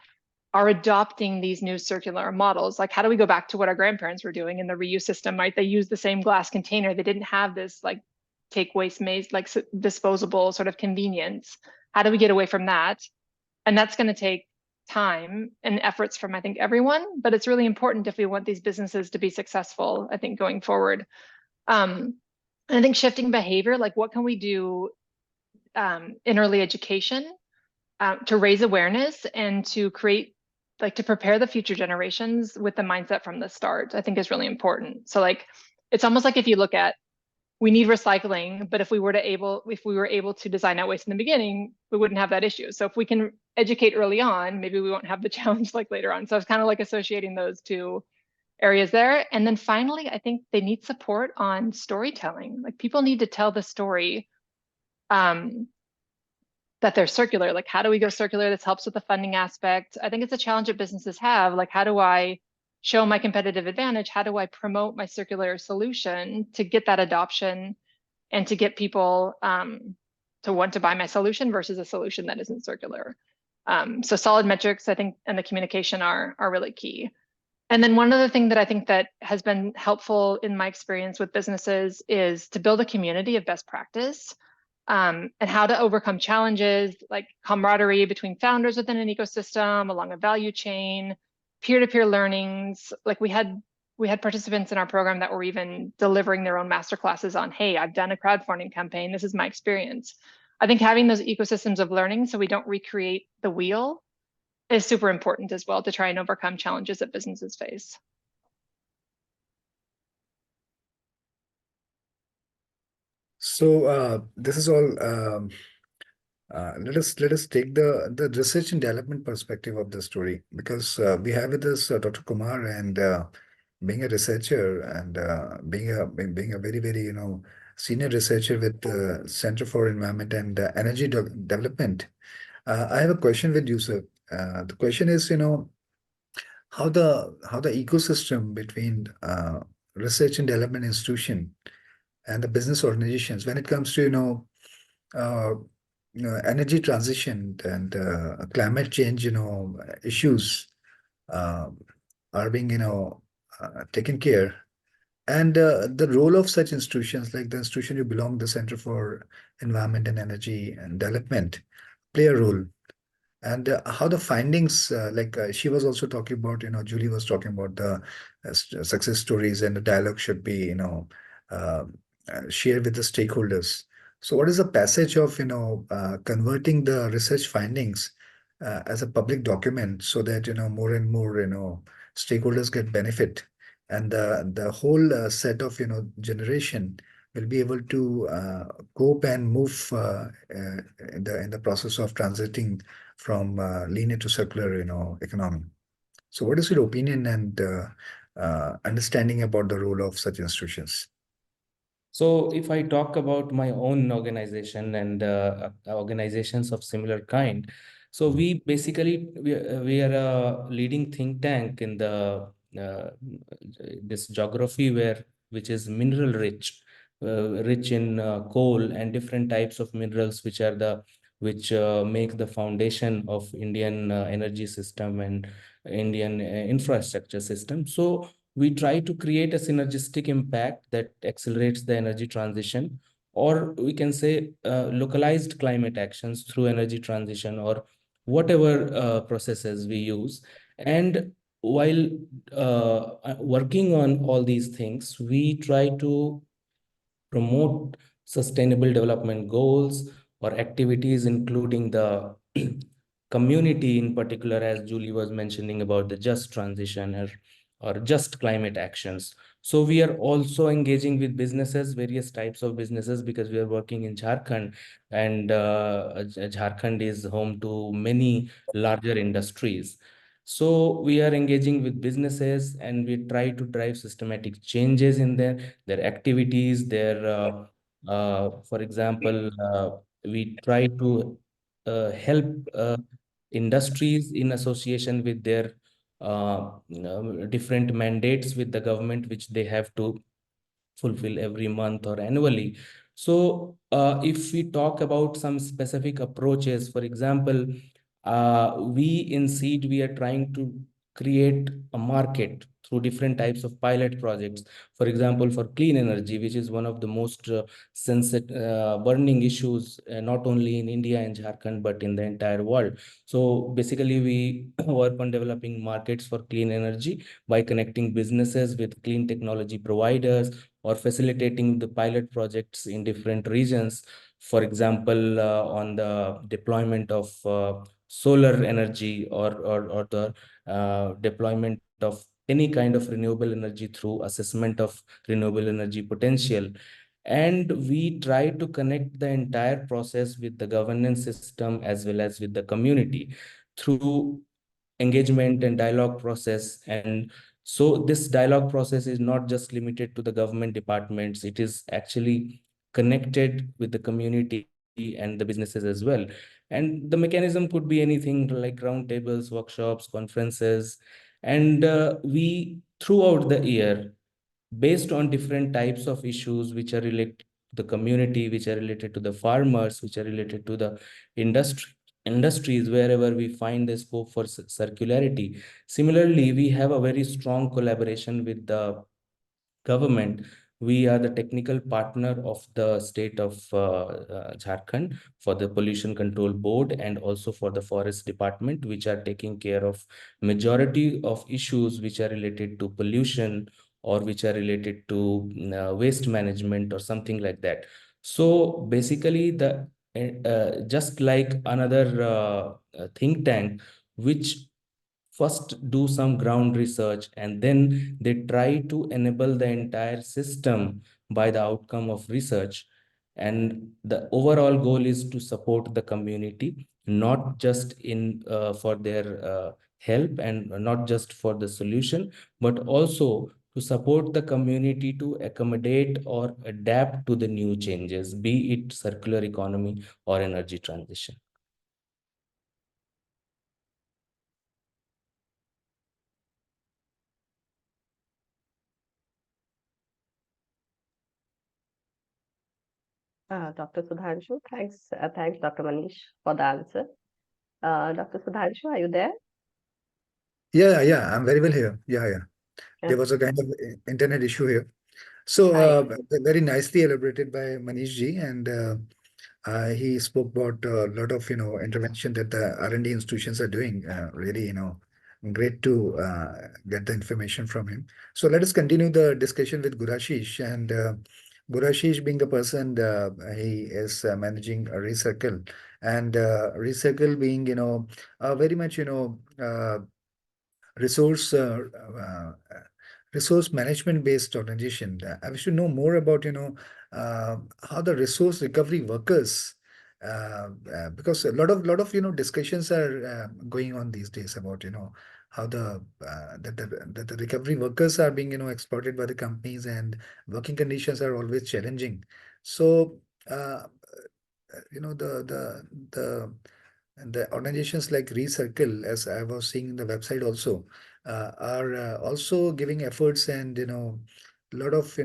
are adopting these new circular models? Like, how do we go back to what our grandparents were doing in the reuse system, right? They used the same glass container. They didn't have this like take waste maze, like disposable sort of convenience. How do we get away from that? And that's going to take time and efforts from, I think, everyone, but it's really important if we want these businesses to be successful, I think, going forward. And I think shifting behavior, like what can we do in early education to raise awareness and to create, like to prepare the future generations with the mindset from the start, I think is really important. So like, it's almost like if you look at, we need recycling, but if we were able to design out waste in the beginning, we wouldn't have that issue. So if we can educate early on, maybe we won't have the challenge like later on. So it's kind of like associating those two areas there. And then finally, I think they need support on storytelling. Like people need to tell the story that they're circular. Like, how do we go circular? This helps with the funding aspect. I think it's a challenge that businesses have. Like, how do I show my competitive advantage? How do I promote my circular solution to get that adoption and to get people to want to buy my solution versus a solution that isn't circular? So solid metrics, I think, and the communication are really key. And then one other thing that I think that has been helpful in my experience with businesses is to build a community of best practice, and how to overcome challenges like camaraderie between founders within an ecosystem, along a value chain, peer-to-peer learnings. Like we had participants in our program that were even delivering their own masterclasses on, hey, I've done a crowdfunding campaign, this is my experience. I think having those ecosystems of learning so we don't recreate the wheel is super important as well to try and overcome challenges that businesses face. So this is all. Let us take the research and development perspective of the story, because we have with us Dr. Kumar, and being a researcher and being a very senior researcher with the Center for Environment and Energy Development. I have a question with you, sir. The question is, how the ecosystem between research and development institution and the business organizations, when it comes to uh, energy transition and climate change, issues uh, are being taken care, and the role of such institutions like the institution you belong, the Center for Environment and Energy and Development, play a role, and how the findings, she was also talking about, Julie was talking about the success stories, and the dialogue should be, uh, shared with the stakeholders. So what is the passage of, converting the research findings as a public document, so that, more and more, stakeholders get benefit, and the whole set of, generation will be able to cope and move in the process of transiting from linear to circular, economy. So, what is your opinion and understanding about the role of such institutions? So if I talk about my own organization and organizations of similar kind, so we are a leading think tank in the this geography where which is mineral rich, rich in coal and different types of minerals which make the foundation of Indian energy system and Indian infrastructure system. So we try to create a synergistic impact that accelerates the energy transition, or we can say localized climate actions through energy transition, or whatever processes we use. And while working on all these things, we try to promote sustainable development goals or activities, including the community in particular, as Julie was mentioning about the just transition or just climate actions. So we are also engaging with businesses, various types of businesses, because we are working in Jharkhand, and Jharkhand is home to many larger industries. So we are engaging with businesses, and we try to drive systematic changes in their activities, for example, we try to help industries in association with their different mandates with the government, which they have to fulfill every month or annually. So if we talk about some specific approaches, for example, we in Seed, we are trying to create a market through different types of pilot projects. For example, for clean energy, which is one of the most sensitive burning issues, not only in India and Jharkhand, but in the entire world. So basically, we work on developing markets for clean energy by connecting businesses with clean technology providers, or facilitating the pilot projects in different regions. For example, on the deployment of solar energy, or the deployment of any kind of renewable energy through assessment of renewable energy potential. And we try to connect the entire process with the governance system as well as with the community through engagement and dialogue process. And so this dialogue process is not just limited to the government departments, it is actually connected with the community and the businesses as well. And the mechanism could be anything like roundtables, workshops, conferences, and we throughout the year, based on different types of issues which are related to the community, which are related to the farmers, which are related to the industries, wherever we find the scope for circularity. Similarly, we have a very strong collaboration with the government. We are the technical partner of the state of Jharkhand for the pollution control board and also for the forest department, which are taking care of majority of issues which are related to pollution or which are related to waste management or something like that. So basically, the just like another think tank, which first do some ground research and then they try to enable the entire system by the outcome of research, and the overall goal is to support the community, not just in for their help and not just for the solution, but also to support the community to accommodate or adapt to the new changes, be it circular economy or energy transition. Dr. Sudhanshu, thanks, Dr. Manish, for the answer. Dr. Sudhanshu, are you there? Yeah, I'm very well here. Yeah. There Yeah. was a kind of internet issue here. So, Hi. very nicely elaborated by Manish ji, and he spoke about a lot of, intervention that the R&D institutions are doing. Really, great to get the information from him. So let us continue the discussion with Gurashish, and Gurashish being the person, he is managing a Recircle, and Recircle being, very much, resource resource management based organization. I wish to know more about how the resource recovery workers, because a lot of discussions are going on these days about how the recovery workers are being exploited by the companies, and working conditions are always challenging. So the and the organizations like Recircle, as I was seeing in the website also, are also giving efforts, and a lot of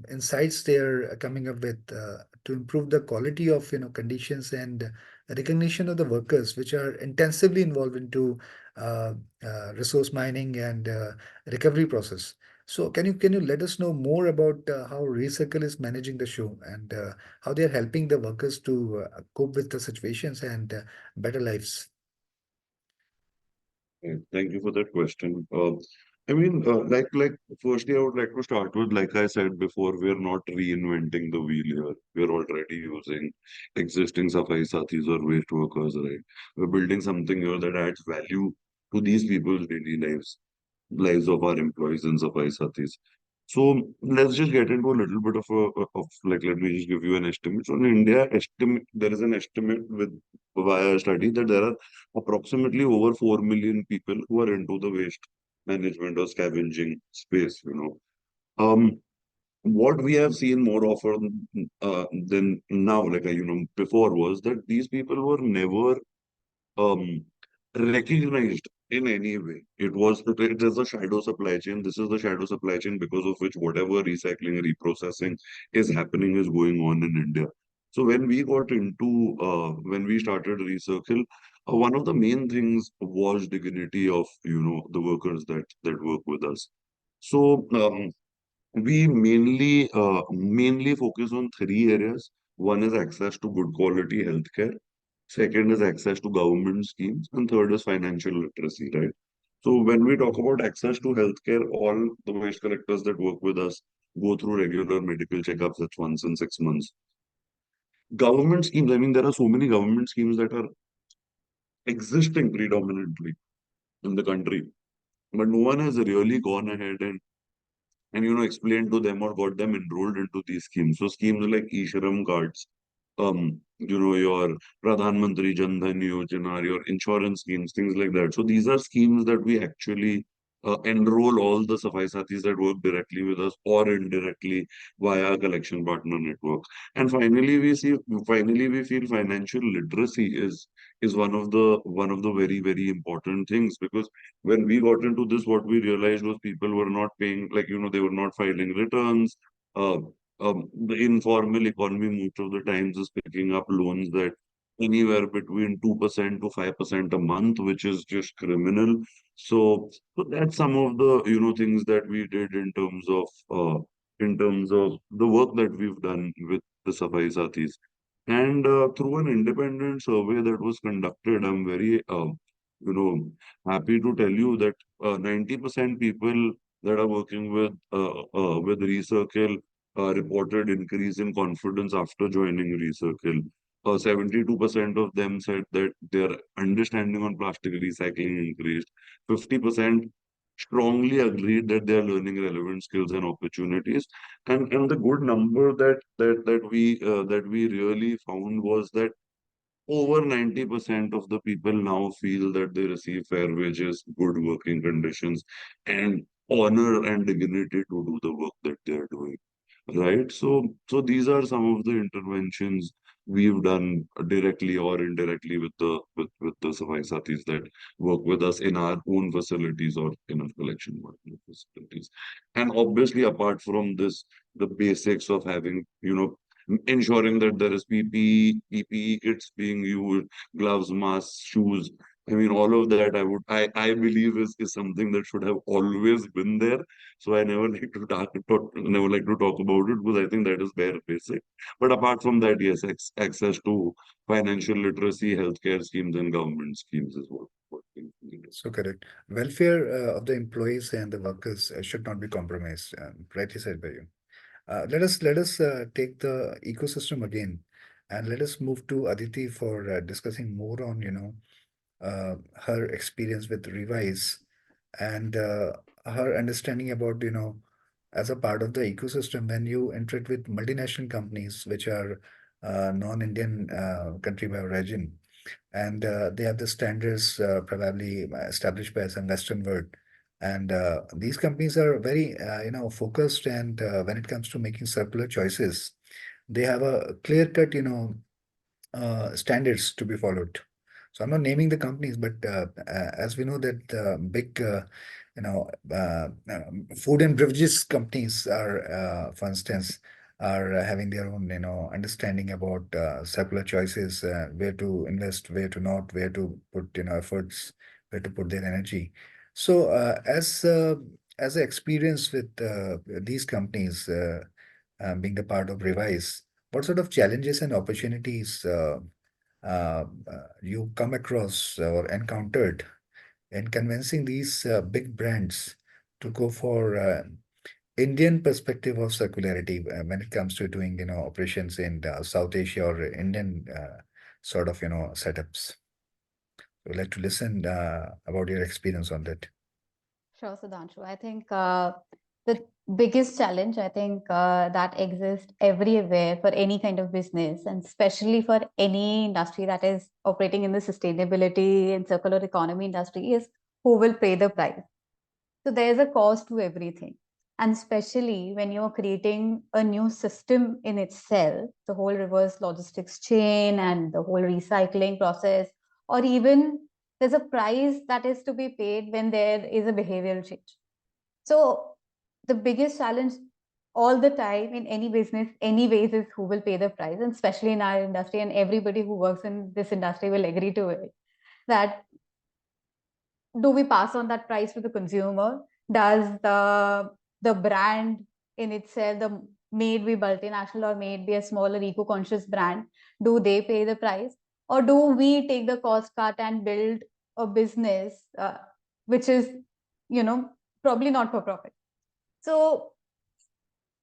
insights they are coming up with to improve the quality of conditions and recognition of the workers which are intensively involved into uh, resource mining and recovery process. So can you let us know more about how Recircle is managing the show, and how they are helping the workers to cope with the situations and better lives? Thank you for that question. Firstly, I would like to start with, like I said before, we're not reinventing the wheel here. We're already using existing Safai Sathis or waste workers, right? We're building something here that adds value to these people's daily lives of our employees and Safai Sathis. So let's just get into a little bit let me just give you an estimate. So in India, there is an estimate with via a study that there are approximately over 4 million people who are into the waste management or scavenging space, What we have seen more often than now, before, was that these people were never um, recognized in any way. It is a shadow supply chain. This is the shadow supply chain because of which whatever recycling and reprocessing is happening is going on in India. So when we started Recircle, one of the main things was dignity of the workers that work with us. So we mainly focus on three areas. One is access to good quality healthcare. Second is access to government schemes, and third is financial literacy, right? So when we talk about access to healthcare, all the waste collectors that work with us go through regular medical checkups at once in 6 months. Government schemes, I mean, there are so many government schemes that are existing predominantly in the country, but no one has really gone ahead and explained to them or got them enrolled into these schemes. So schemes like e-Shram cards, your Pradhan Mantri Jan Dhan Yojana, your insurance schemes, things like that. So these are schemes that we actually enroll all the Safai Sathis that work directly with us or indirectly via a collection partner network. And finally we feel financial literacy is one of the very, very important things, because when we got into this, what we realized was people were not paying, like, they were not filing returns. Uh, the informal economy most of the times is picking up loans that anywhere between 2% to 5% a month, which is just criminal. So that's some of the things that we did in terms of the work that we've done with the Safai Sathis. And through an independent survey that was conducted, I'm very happy to tell you that 90% people that are working with Recircle reported increase in confidence after joining Recircle. 72% of them said that their understanding on plastic recycling increased. 50% strongly agreed that they are learning relevant skills and opportunities. And the good number that we really found was that over 90% of the people now feel that they receive fair wages, good working conditions, and honor and dignity to do the work that they are doing. Right. So these are some of the interventions we've done directly or indirectly with the Safai Sathis that work with us in our own facilities or in our collection partner facilities. And obviously, apart from this, the basics of having, ensuring that there is PPE kits being used, gloves, masks, shoes. I mean, all of that I believe is something that should have always been there. So I never like to never like to talk about it, because I think that is bare basic. But apart from that, yes, access to financial literacy, healthcare schemes, and government schemes is what we need. So correct. Welfare of the employees and the workers should not be compromised. Rightly said by you. Let us take the ecosystem again, and let us move to Aditi for discussing more on her experience with Revise and her understanding about as a part of the ecosystem when you interact with multinational companies which are non-Indian country by origin, and they have the standards probably established by some Western world. And these companies are very, focused. And when it comes to making circular choices, they have a clear-cut, standards to be followed. So I'm not naming the companies, but as we know that big, food and beverages companies are, for instance, are having their own, understanding about circular choices, where to invest, where to not, where to put, efforts, where to put their energy. So as an experience with these companies, being the part of Revise, what sort of challenges and opportunities you come across or encountered in convincing these big brands to go for Indian perspective of circularity when it comes to doing operations in South Asia or Indian sort of setups? We'd like to listen about your experience on that. Sure, Sudhanshu. I think the biggest challenge, I think, that exists everywhere for any kind of business, and especially for any industry that is operating in the sustainability and circular economy industry, is who will pay the price. So there's a cost to everything. And especially when you're creating a new system in itself, the whole reverse logistics chain and the whole recycling process, or even there's a price that is to be paid when there is a behavioral change. So the biggest challenge all the time in any business, anyways, is who will pay the price. And especially in our industry, and everybody who works in this industry will agree to it, that do we pass on that price to the consumer? Does the brand in itself, the made be multinational or made be a smaller eco-conscious brand, do they pay the price? Or do we take the cost cut and build a business which is, probably not for profit? So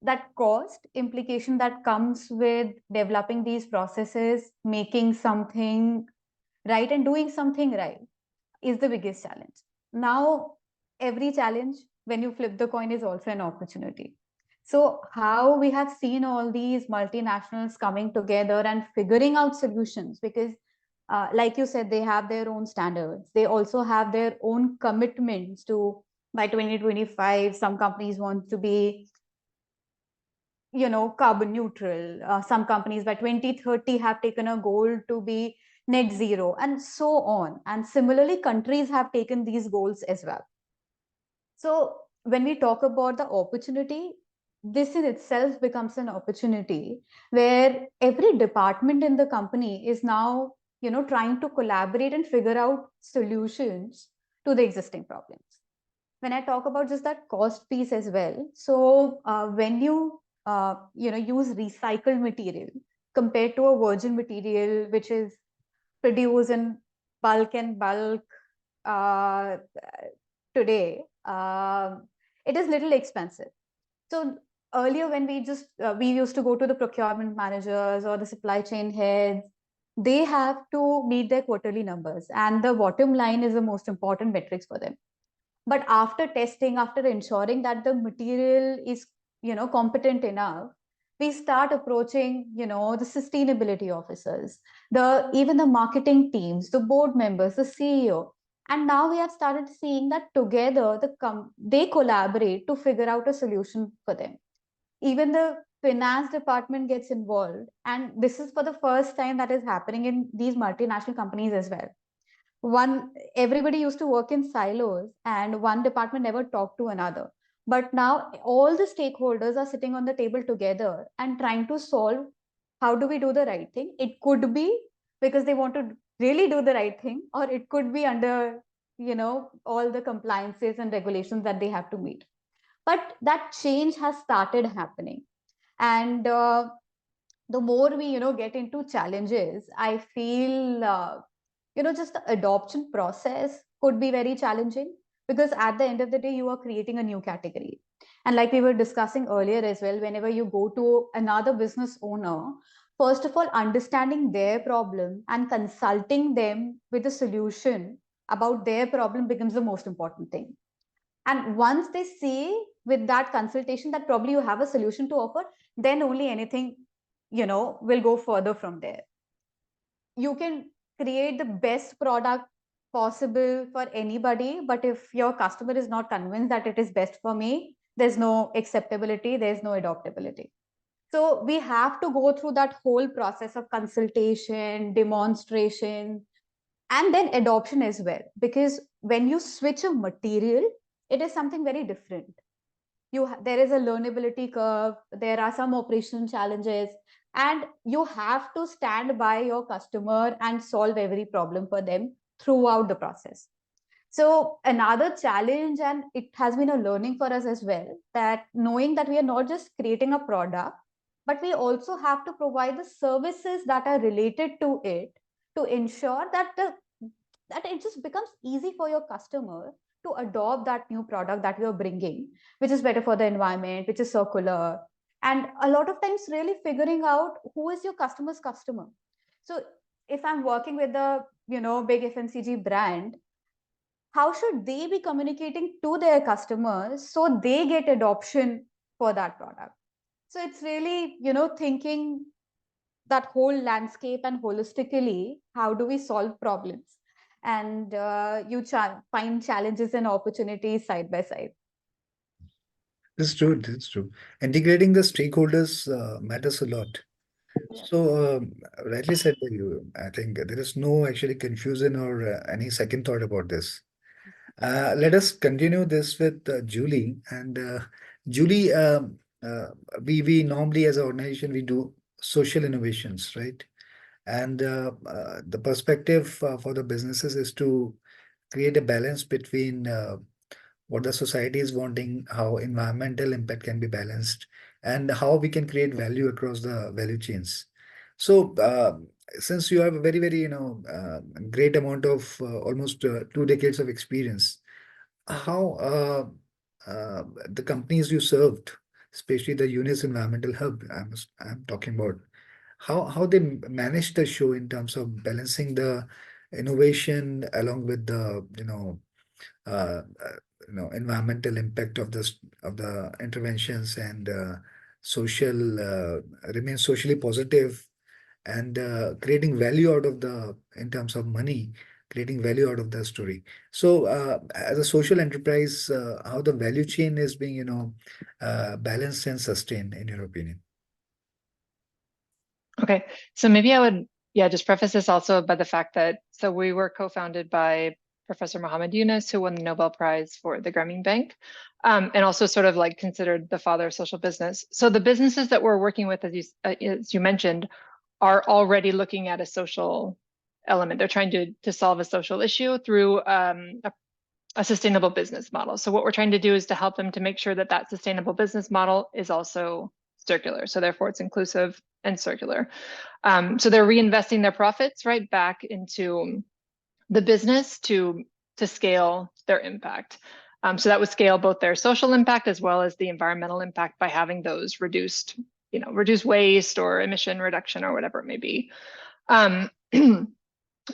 that cost implication that comes with developing these processes, making something right and doing something right, is the biggest challenge. Now, every challenge, when you flip the coin, is also an opportunity. So how we have seen all these multinationals coming together and figuring out solutions, because like you said, they have their own standards. They also have their own commitments to By 2025, some companies want to be, carbon neutral. Some companies by 2030 have taken a goal to be net zero, and so on. And similarly, countries have taken these goals as well. So when we talk about the opportunity, this in itself becomes an opportunity where every department in the company is now, trying to collaborate and figure out solutions to the existing problems. When I talk about just that cost piece as well, so when you use recycled material compared to a virgin material which is produced in bulk and bulk uh, today, it is little expensive. So earlier, when we used to go to the procurement managers or the supply chain heads, they have to meet their quarterly numbers, and the bottom line is the most important metrics for them. But after testing, after ensuring that the material is competent enough, we start approaching the sustainability officers, the even the marketing teams, the board members, the CEO. And now we have started seeing that together they collaborate to figure out a solution for them. Even the finance department gets involved, and this is for the first time that is happening in these multinational companies as well. Everybody used to work in silos, and one department never talked to another. But now all the stakeholders are sitting on the table together and trying to solve, how do we do the right thing. It could be because they want to really do the right thing, or it could be under all the compliances and regulations that they have to meet. But that change has started happening. And the more we get into challenges, I feel just the adoption process could be very challenging, because at the end of the day you are creating a new category. And like we were discussing earlier as well, whenever you go to another business owner, first of all, understanding their problem and consulting them with a solution about their problem becomes the most important thing. And once they see with that consultation that probably you have a solution to offer, then only anything will go further from there. You can create the best product possible for anybody, but if your customer is not convinced that it is best for me, there's no acceptability, there's no adoptability. So we have to go through that whole process of consultation, demonstration, and then adoption as well. Because when you switch a material, it is something very different. There is a learnability curve, there are some operational challenges, and you have to stand by your customer and solve every problem for them throughout the process. So another challenge, and it has been a learning for us as well, that knowing that we are not just creating a product, but we also have to provide the services that are related to it, to ensure that it just becomes easy for your customer to adopt that new product that you're bringing, which is better for the environment, which is circular. And a lot of times really figuring out who is your customer's customer. So if I'm working with a big FMCG brand, how should they be communicating to their customers so they get adoption for that product? So it's really thinking that whole landscape, and holistically, how do we solve problems? And you find challenges and opportunities side by side. This is true. This is true. Integrating the stakeholders matters a lot. Yeah. So, rightly said by you. I think there is no actually confusion or any second thought about this. Let us continue this with Julie. And Julie, we normally as an organization we do social innovations, right? And the perspective for the businesses is to create a balance between what the society is wanting, how environmental impact can be balanced, and how we can create value across the value chains. So, since you have a very, very, great amount of almost 2 decades of experience, how the companies you served, especially the Unis Environmental Hub, I'm talking about, how they manage the show in terms of balancing the innovation along with the uh, environmental impact of the interventions, and social remain socially positive, and creating value out of the in terms of money creating value out of the story. So as a social enterprise, how the value chain is being, balanced and sustained, in your opinion? Okay, so maybe I would, just preface this also by the fact that, so we were co-founded by Professor Muhammad Yunus, who won the Nobel Prize for the Grameen Bank, and also sort of like considered the father of social business. So the businesses that we're working with, as you mentioned, are already looking at a social element. They're trying to solve a social issue through a sustainable business model. So what we're trying to do is to help them to make sure that that sustainable business model is also circular. So therefore it's inclusive and circular. So they're reinvesting their profits right back into the business to scale their impact. So that would scale both their social impact as well as the environmental impact by having those reduced waste or emission reduction or whatever it may be.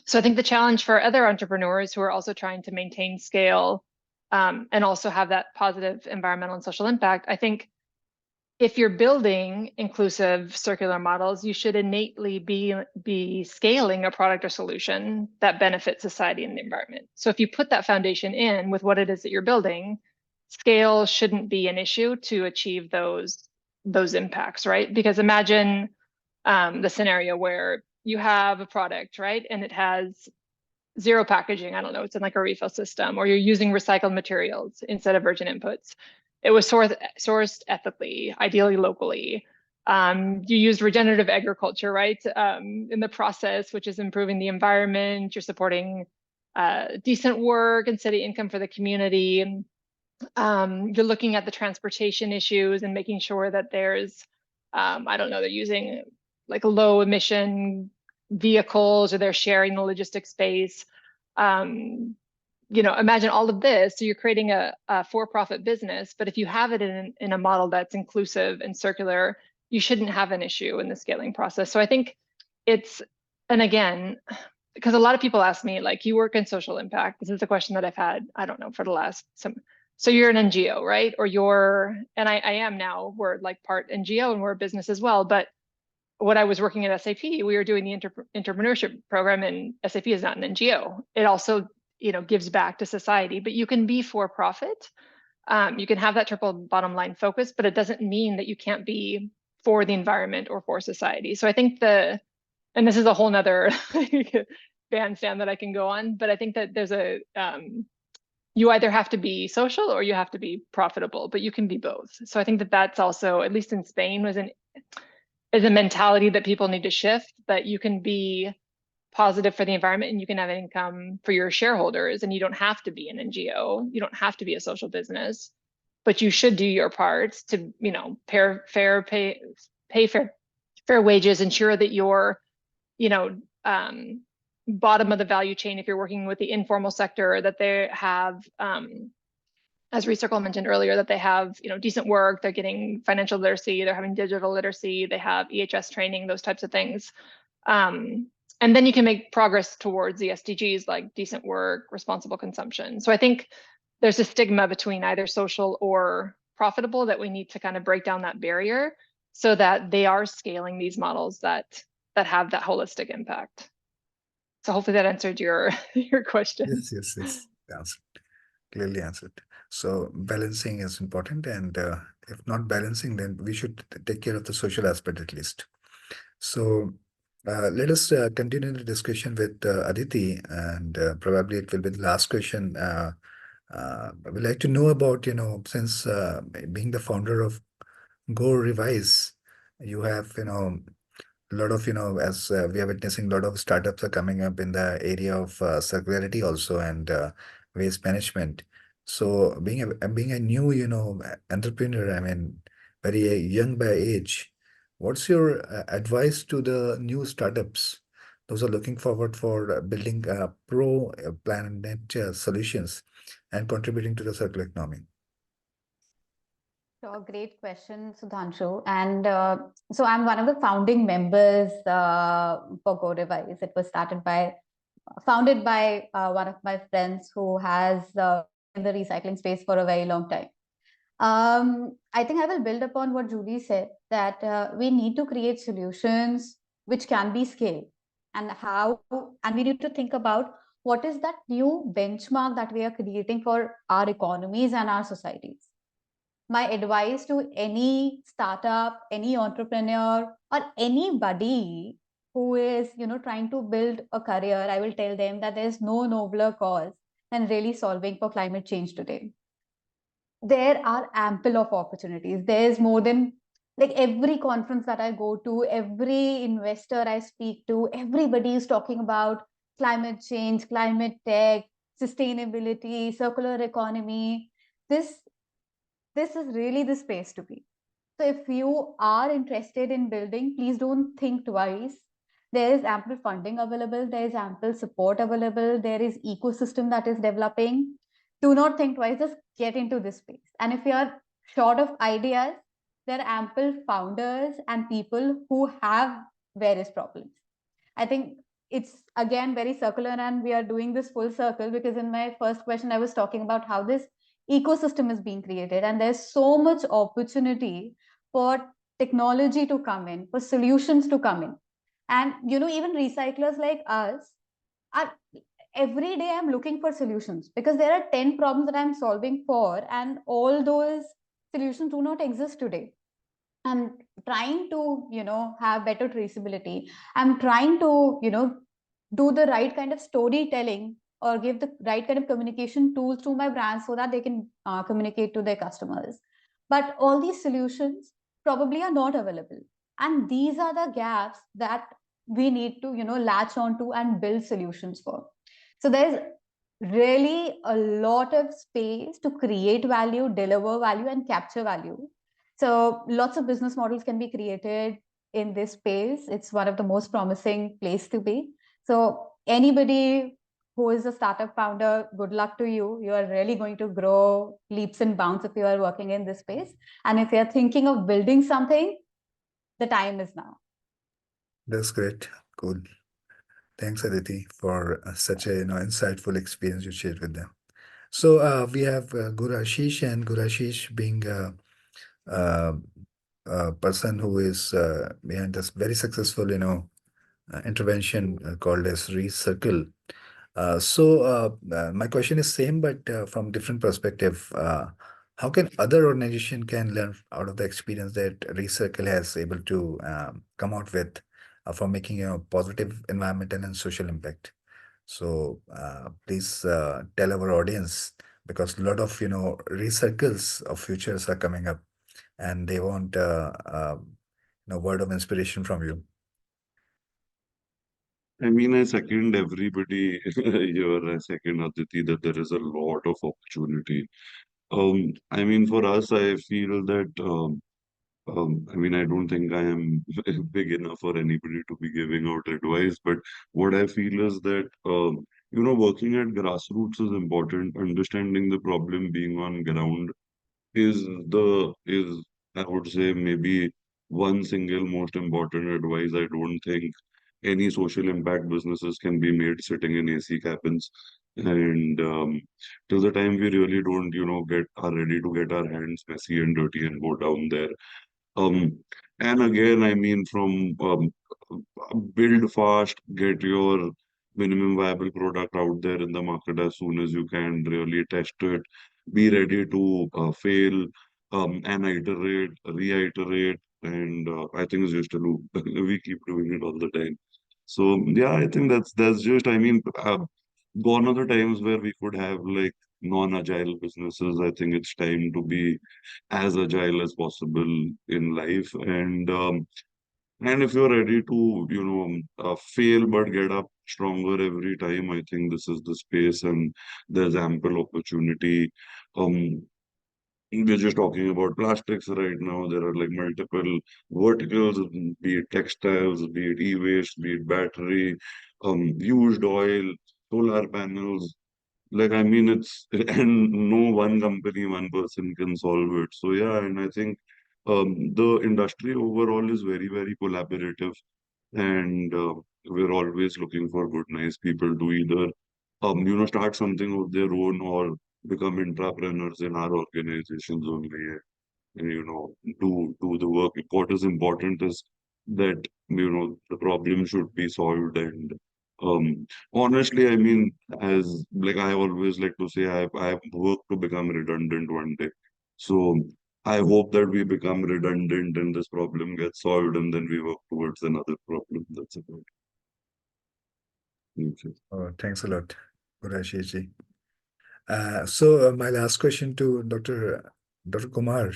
So I think the challenge for other entrepreneurs who are also trying to maintain scale and also have that positive environmental and social impact, I think if you're building inclusive circular models, you should innately be scaling a product or solution that benefits society and the environment. So if you put that foundation in with what it is that you're building, scale shouldn't be an issue to achieve those impacts, right? Because imagine the scenario where you have a product, right? And it has zero packaging. I don't know, it's in like a refill system, or you're using recycled materials instead of virgin inputs. It was sourced ethically, ideally locally. You used regenerative agriculture, right? In the process, which is improving the environment. You're supporting decent work and steady income for the community. You're looking at the transportation issues and making sure that there's, I don't know, they're using like low emission vehicles, or they're sharing the logistics space. Imagine all of this. So you're creating a for-profit business, but if you have it in a model that's inclusive and circular, you shouldn't have an issue in the scaling process. So I think and again, because a lot of people ask me, like, you work in social impact. This is a question that I've had, I don't know, for the last so you're an NGO, right? Or and I am now, we're like part NGO and we're a business as well. But when I was working at SAP, we were doing the entrepreneurship program, and SAP is not an NGO. It also, gives back to society, but you can be for profit. You can have that triple bottom line focus, but it doesn't mean that you can't be for the environment or for society. So I think and this is a whole nother bandstand that I can go on, but I think that there's you either have to be social or you have to be profitable, but you can be both. So I think that that's also, at least in Spain, is a mentality that people need to shift, that you can be positive for the environment and you can have income for your shareholders, and you don't have to be an NGO, you don't have to be a social business, but you should do your part to, pay fair wages, ensure that you're, bottom of the value chain. If you're working with the informal sector, that they have, as Recircle mentioned earlier, that they have, decent work, they're getting financial literacy, they're having digital literacy, they have EHS training, those types of things. And then you can make progress towards the SDGs, like decent work, responsible consumption. So I think there's a stigma between either social or profitable that we need to kind of break down that barrier so that they are scaling these models that have that holistic impact. So hopefully that answered your question. Yes. Answered. Clearly answered. So balancing is important, and if not balancing, then we should take care of the social aspect at least. So let us continue the discussion with Aditi, and probably it will be the last question. I would like to know about, since being the founder of Go Revise, you have, a lot of, as we are witnessing, a lot of startups are coming up in the area of circularity also, and waste management. So being a new, entrepreneur, I mean, very young by age, what's your advice to the new startups? Those are looking forward for building planet solutions and contributing to the circular economy. So great question, Sudhanshu. And so I'm one of the founding members for Go Revise. It was founded by one of my friends who has in the recycling space for a very long time. I think I will build upon what Julie said, that we need to create solutions which can be scaled, and we need to think about what is that new benchmark that we are creating for our economies and our societies. My advice to any startup, any entrepreneur, or anybody who is, trying to build a career, I will tell them that there's no nobler cause than really solving for climate change today. There are ample of opportunities. There's more than, like, every conference that I go to, every investor I speak to, everybody is talking about climate change, climate tech, sustainability, circular economy. This is really the space to be. So if you are interested in building, please don't think twice. There is ample funding available, there is ample support available, there is ecosystem that is developing. Do not think twice, just get into this space. And if you are short of ideas, there are ample founders and people who have various problems. I think it's again very circular, and we are doing this full circle, because in my first question, I was talking about how this ecosystem is being created, and there's so much opportunity for technology to come in, for solutions to come in. And even recyclers like us are, every day I'm looking for solutions, because there are 10 problems that I'm solving for, and all those solutions do not exist today. I'm trying to, have better traceability. I'm trying to, do the right kind of storytelling, or give the right kind of communication tools to my brands so that they can communicate to their customers. But all these solutions probably are not available. And these are the gaps that we need to, latch onto and build solutions for. So there's really a lot of space to create value, deliver value, and capture value. So lots of business models can be created in this space. It's one of the most promising place to be. So anybody who is a startup founder, good luck to you. You are really going to grow leaps and bounds if you are working in this space. And if you're thinking of building something, the time is now. That's great. Cool. Thanks, Aditi, for such a insightful experience you shared with them. So we have Guru Ashish, and Guru Ashish being a person who is behind this very successful, intervention called as Recircle. My question is same, but from different perspective. How can other organization can learn out of the experience that Recircle has able to come out with for making positive environmental and social impact? So please tell our audience, because a lot of recircles of futures are coming up, and they want word of inspiration from you. I mean, I second everybody here. I second Aditi that there is a lot of opportunity. I mean, for us, I feel that I mean, I don't think I am big enough for anybody to be giving out advice, but what I feel is that working at grassroots is important. Understanding the problem, being on ground is I would say maybe one single most important advice. I don't think any social impact businesses can be made sitting in AC cabins. And till the time we really don't, get are ready to get our hands messy and dirty and go down there. Um, and again, I mean, from build fast, get your minimum viable product out there in the market as soon as you can, really test it, be ready to fail, and iterate, reiterate, and I think it's just a loop. We keep doing it all the time. So yeah, I think that's just, I mean, gone are the times where we could have like non-agile businesses. I think it's time to be as agile as possible in life. And if you're ready to, fail but get up stronger every time, I think this is the space and there's ample opportunity. Um, we're just talking about plastics right now. There are like multiple verticals, be it textiles, be it e-waste, be it battery, used oil, solar panels. Like, I mean, it's, and no one company, one person can solve it. So, yeah, and I think the industry overall is very, very collaborative. And we're always looking for good, nice people to either, start something of their own or become entrepreneurs in our organizations only. And, do the work. What is important is that, the problem should be solved and Honestly, I mean, as like I always like to say, I have worked to become redundant one day. So I hope that we become redundant and this problem gets solved, and then we work towards another problem. That's about it. Thank you. Oh, thanks a lot, Rashish ji. So my last question to Dr. Kumar.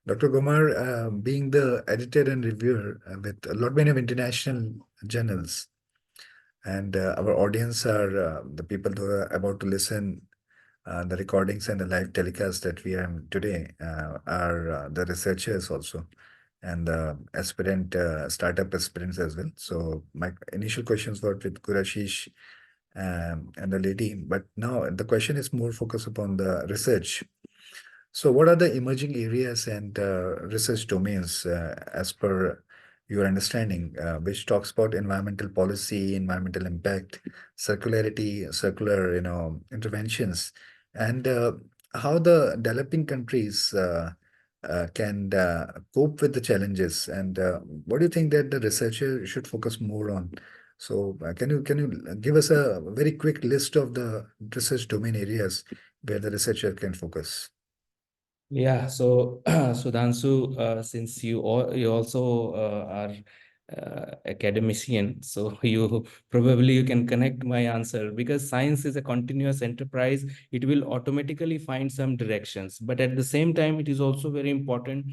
Dr. Kumar, being the editor and reviewer with a lot many of international journals, and our audience are the people who are about to listen the recordings and the live telecast that we have today are the researchers also and the aspirant startup aspirants as well. So my initial questions were with Kurashish and the lady, but now the question is more focused upon the research. So what are the emerging areas and research domains as per your understanding, which talks about environmental policy, environmental impact, circularity, circular, interventions, and how the developing countries can cope with the challenges, and what do you think that the researcher should focus more on? So can you give us a very quick list of the research domain areas where the researcher can focus? Yeah, so Sudhanshu, since you also are academician, so you can connect my answer, because science is a continuous enterprise. It will automatically find some directions, but at the same time, it is also very important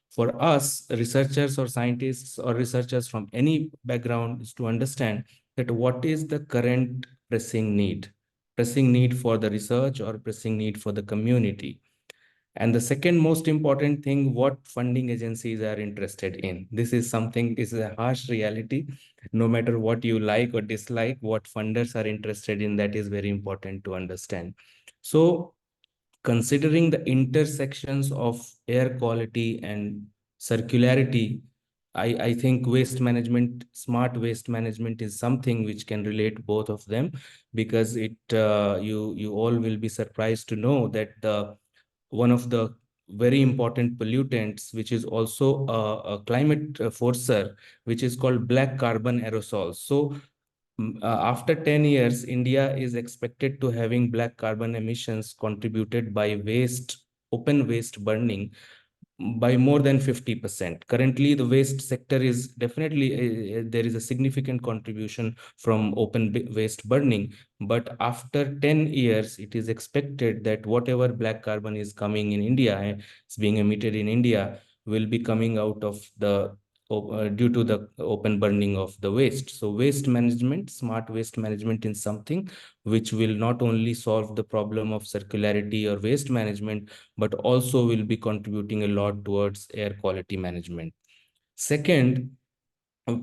for us researchers or scientists or researchers from any background is to understand that what is the current pressing need for the research or pressing need for the community. And the second most important thing, what funding agencies are interested in. This is a harsh reality. No matter what you like or dislike, what funders are interested in, that is very important to understand. So considering the intersections of air quality and circularity, I think smart waste management is something which can relate both of them, because you all will be surprised to know that the one of the very important pollutants, which is also a climate forcer, which is called black carbon aerosols. So after 10 years, India is expected to having black carbon emissions contributed by open waste burning by more than 50%. Currently, the waste sector is definitely, there is a significant contribution from waste burning. But after 10 years, it is expected that whatever black carbon is coming in India, is being emitted in India, will be coming out of due to the open burning of the waste. So smart waste management is something which will not only solve the problem of circularity or waste management, but also will be contributing a lot towards air quality management. Second,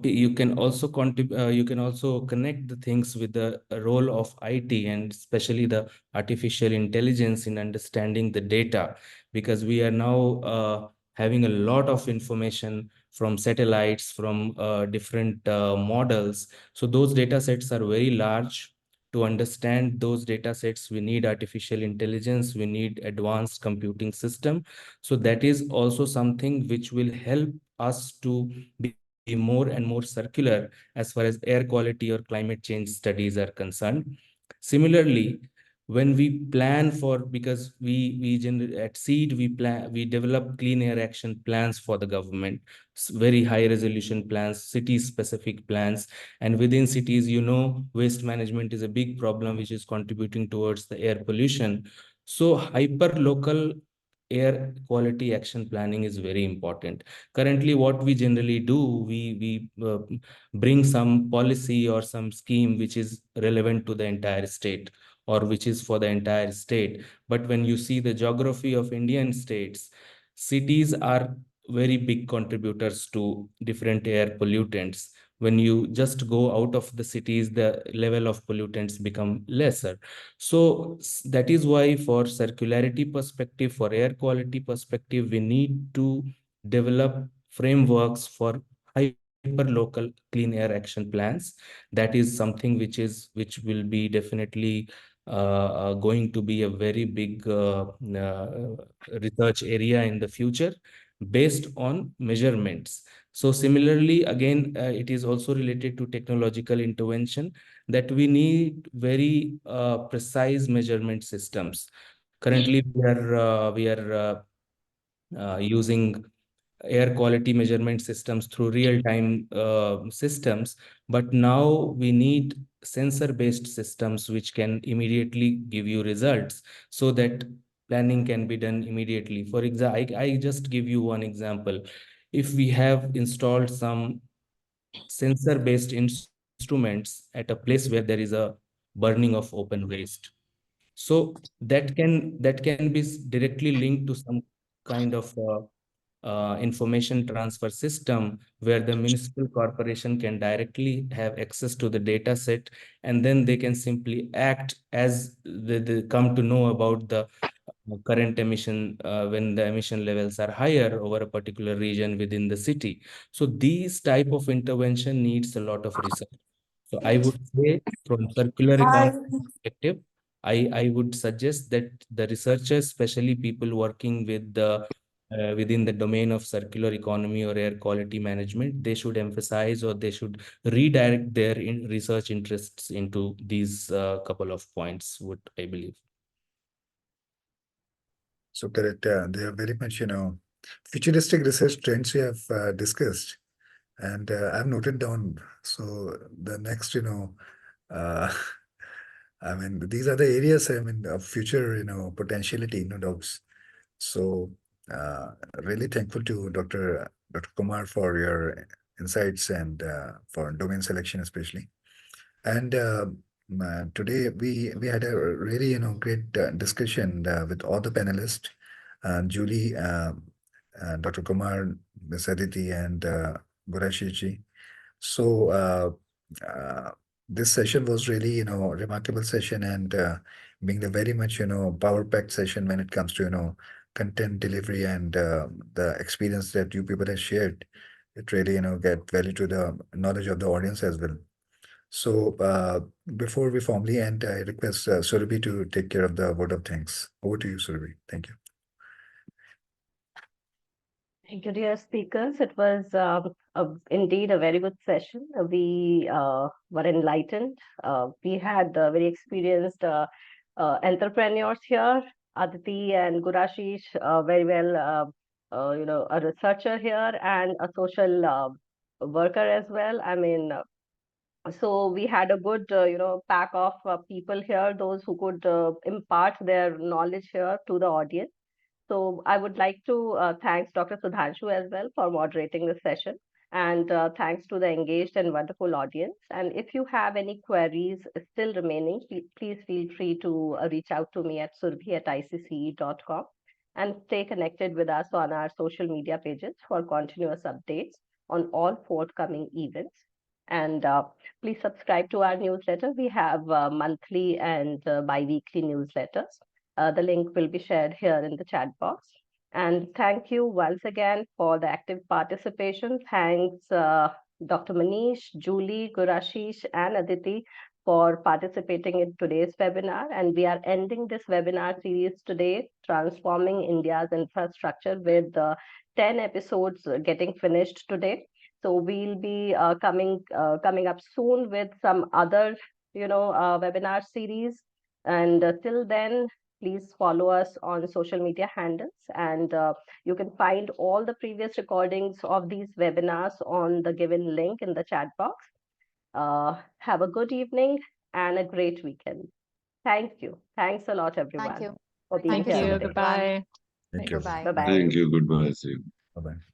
you can also connect the things with the role of IT, and especially the artificial intelligence in understanding the data, because we are now having a lot of information from satellites, from different models. So those data sets are very large. To understand those data sets, we need artificial intelligence, we need advanced computing system. So that is also something which will help us to be more and more circular as far as air quality or climate change studies are concerned. Similarly, when we plan for, because at seed we develop clean air action plans for the government, very high resolution plans, city specific plans. And within cities, waste management is a big problem which is contributing towards the air pollution. So hyper local air quality action planning is very important. Currently, what we generally do, we bring some policy or some scheme which is relevant to the entire state, or which is for the entire state. But when you see the geography of Indian states, cities are very big contributors to different air pollutants. When you just go out of the cities, the level of pollutants become lesser. So that is why, for circularity perspective, for air quality perspective, we need to develop frameworks for hyper local clean air action plans. That is something which will be definitely going to be a very big research area in the future, based on measurements. So similarly, again, it is also related to technological intervention, that we need very precise measurement systems. Currently, we are using air quality measurement systems through real-time systems, but now we need sensor-based systems which can immediately give you results, so that planning can be done immediately. For example, I just give you one example. If we have installed some sensor-based instruments at a place where there is a burning of open waste, so that can be directly linked to some kind of information transfer system, where the municipal corporation can directly have access to the data set, and then they can simply act as they come to know about the current emission, when the emission levels are higher over a particular region within the city. So these type of intervention needs a lot of research. So I would say, from circular economy perspective, I would suggest that the researchers, especially people working with the within the domain of circular economy or air quality management, they should emphasize, or they should redirect their research interests into these couple of points, what I believe. So correct. They are very much, futuristic research trends we have discussed, and I've noted down. So the next, I mean, these are the areas, I mean, of future, potentiality, no doubts. So really thankful to Dr. Kumar for your insights and for domain selection especially. And today we had a really great discussion with all the panelists, Julie, Dr. Kumar, Ms. Aditi, and Gurashiji. So this session was really remarkable session, and being the very much power packed session when it comes to content delivery and the experience that you people have shared. It really get value to the knowledge of the audience as well. So before we formally end, I request Surabhi to take care of the word of thanks. Over to you, Surabhi. Thank you. Thank you, dear speakers. It was indeed a very good session. We were enlightened. We had very experienced entrepreneurs here, Aditi and Gurashish, very well, a researcher here and a social worker as well. I mean, so we had a good, pack of people here, those who could impart their knowledge here to the audience. So I would like to thanks Dr. Sudhanshu as well for moderating the session. And thanks to the engaged and wonderful audience. And if you have any queries still remaining, please feel free to reach out to me at surabhi@icce.com and stay connected with us on our social media pages for continuous updates on all forthcoming events. And please subscribe to our newsletter. We have monthly and bi-weekly newsletters. The link will be shared here in the chat box. And thank you once again for the active participation. Thanks, Dr. Manish, Julie, Gurashish, and Aditi for participating in today's webinar. And we are ending this webinar series today, Transforming India's Infrastructure, with 10 episodes getting finished today. So we'll be coming up soon with some other, webinar series. And till then, please follow us on social media handles, and you can find all the previous recordings of these webinars on the given link in the chat box. Have a good evening and a great weekend. Thank you. Thanks a lot, everyone. Thank you. For being Thank here you. today. Goodbye. Thank you. Bye-bye. Bye-bye. Thank you. Goodbye. See you. Bye-bye.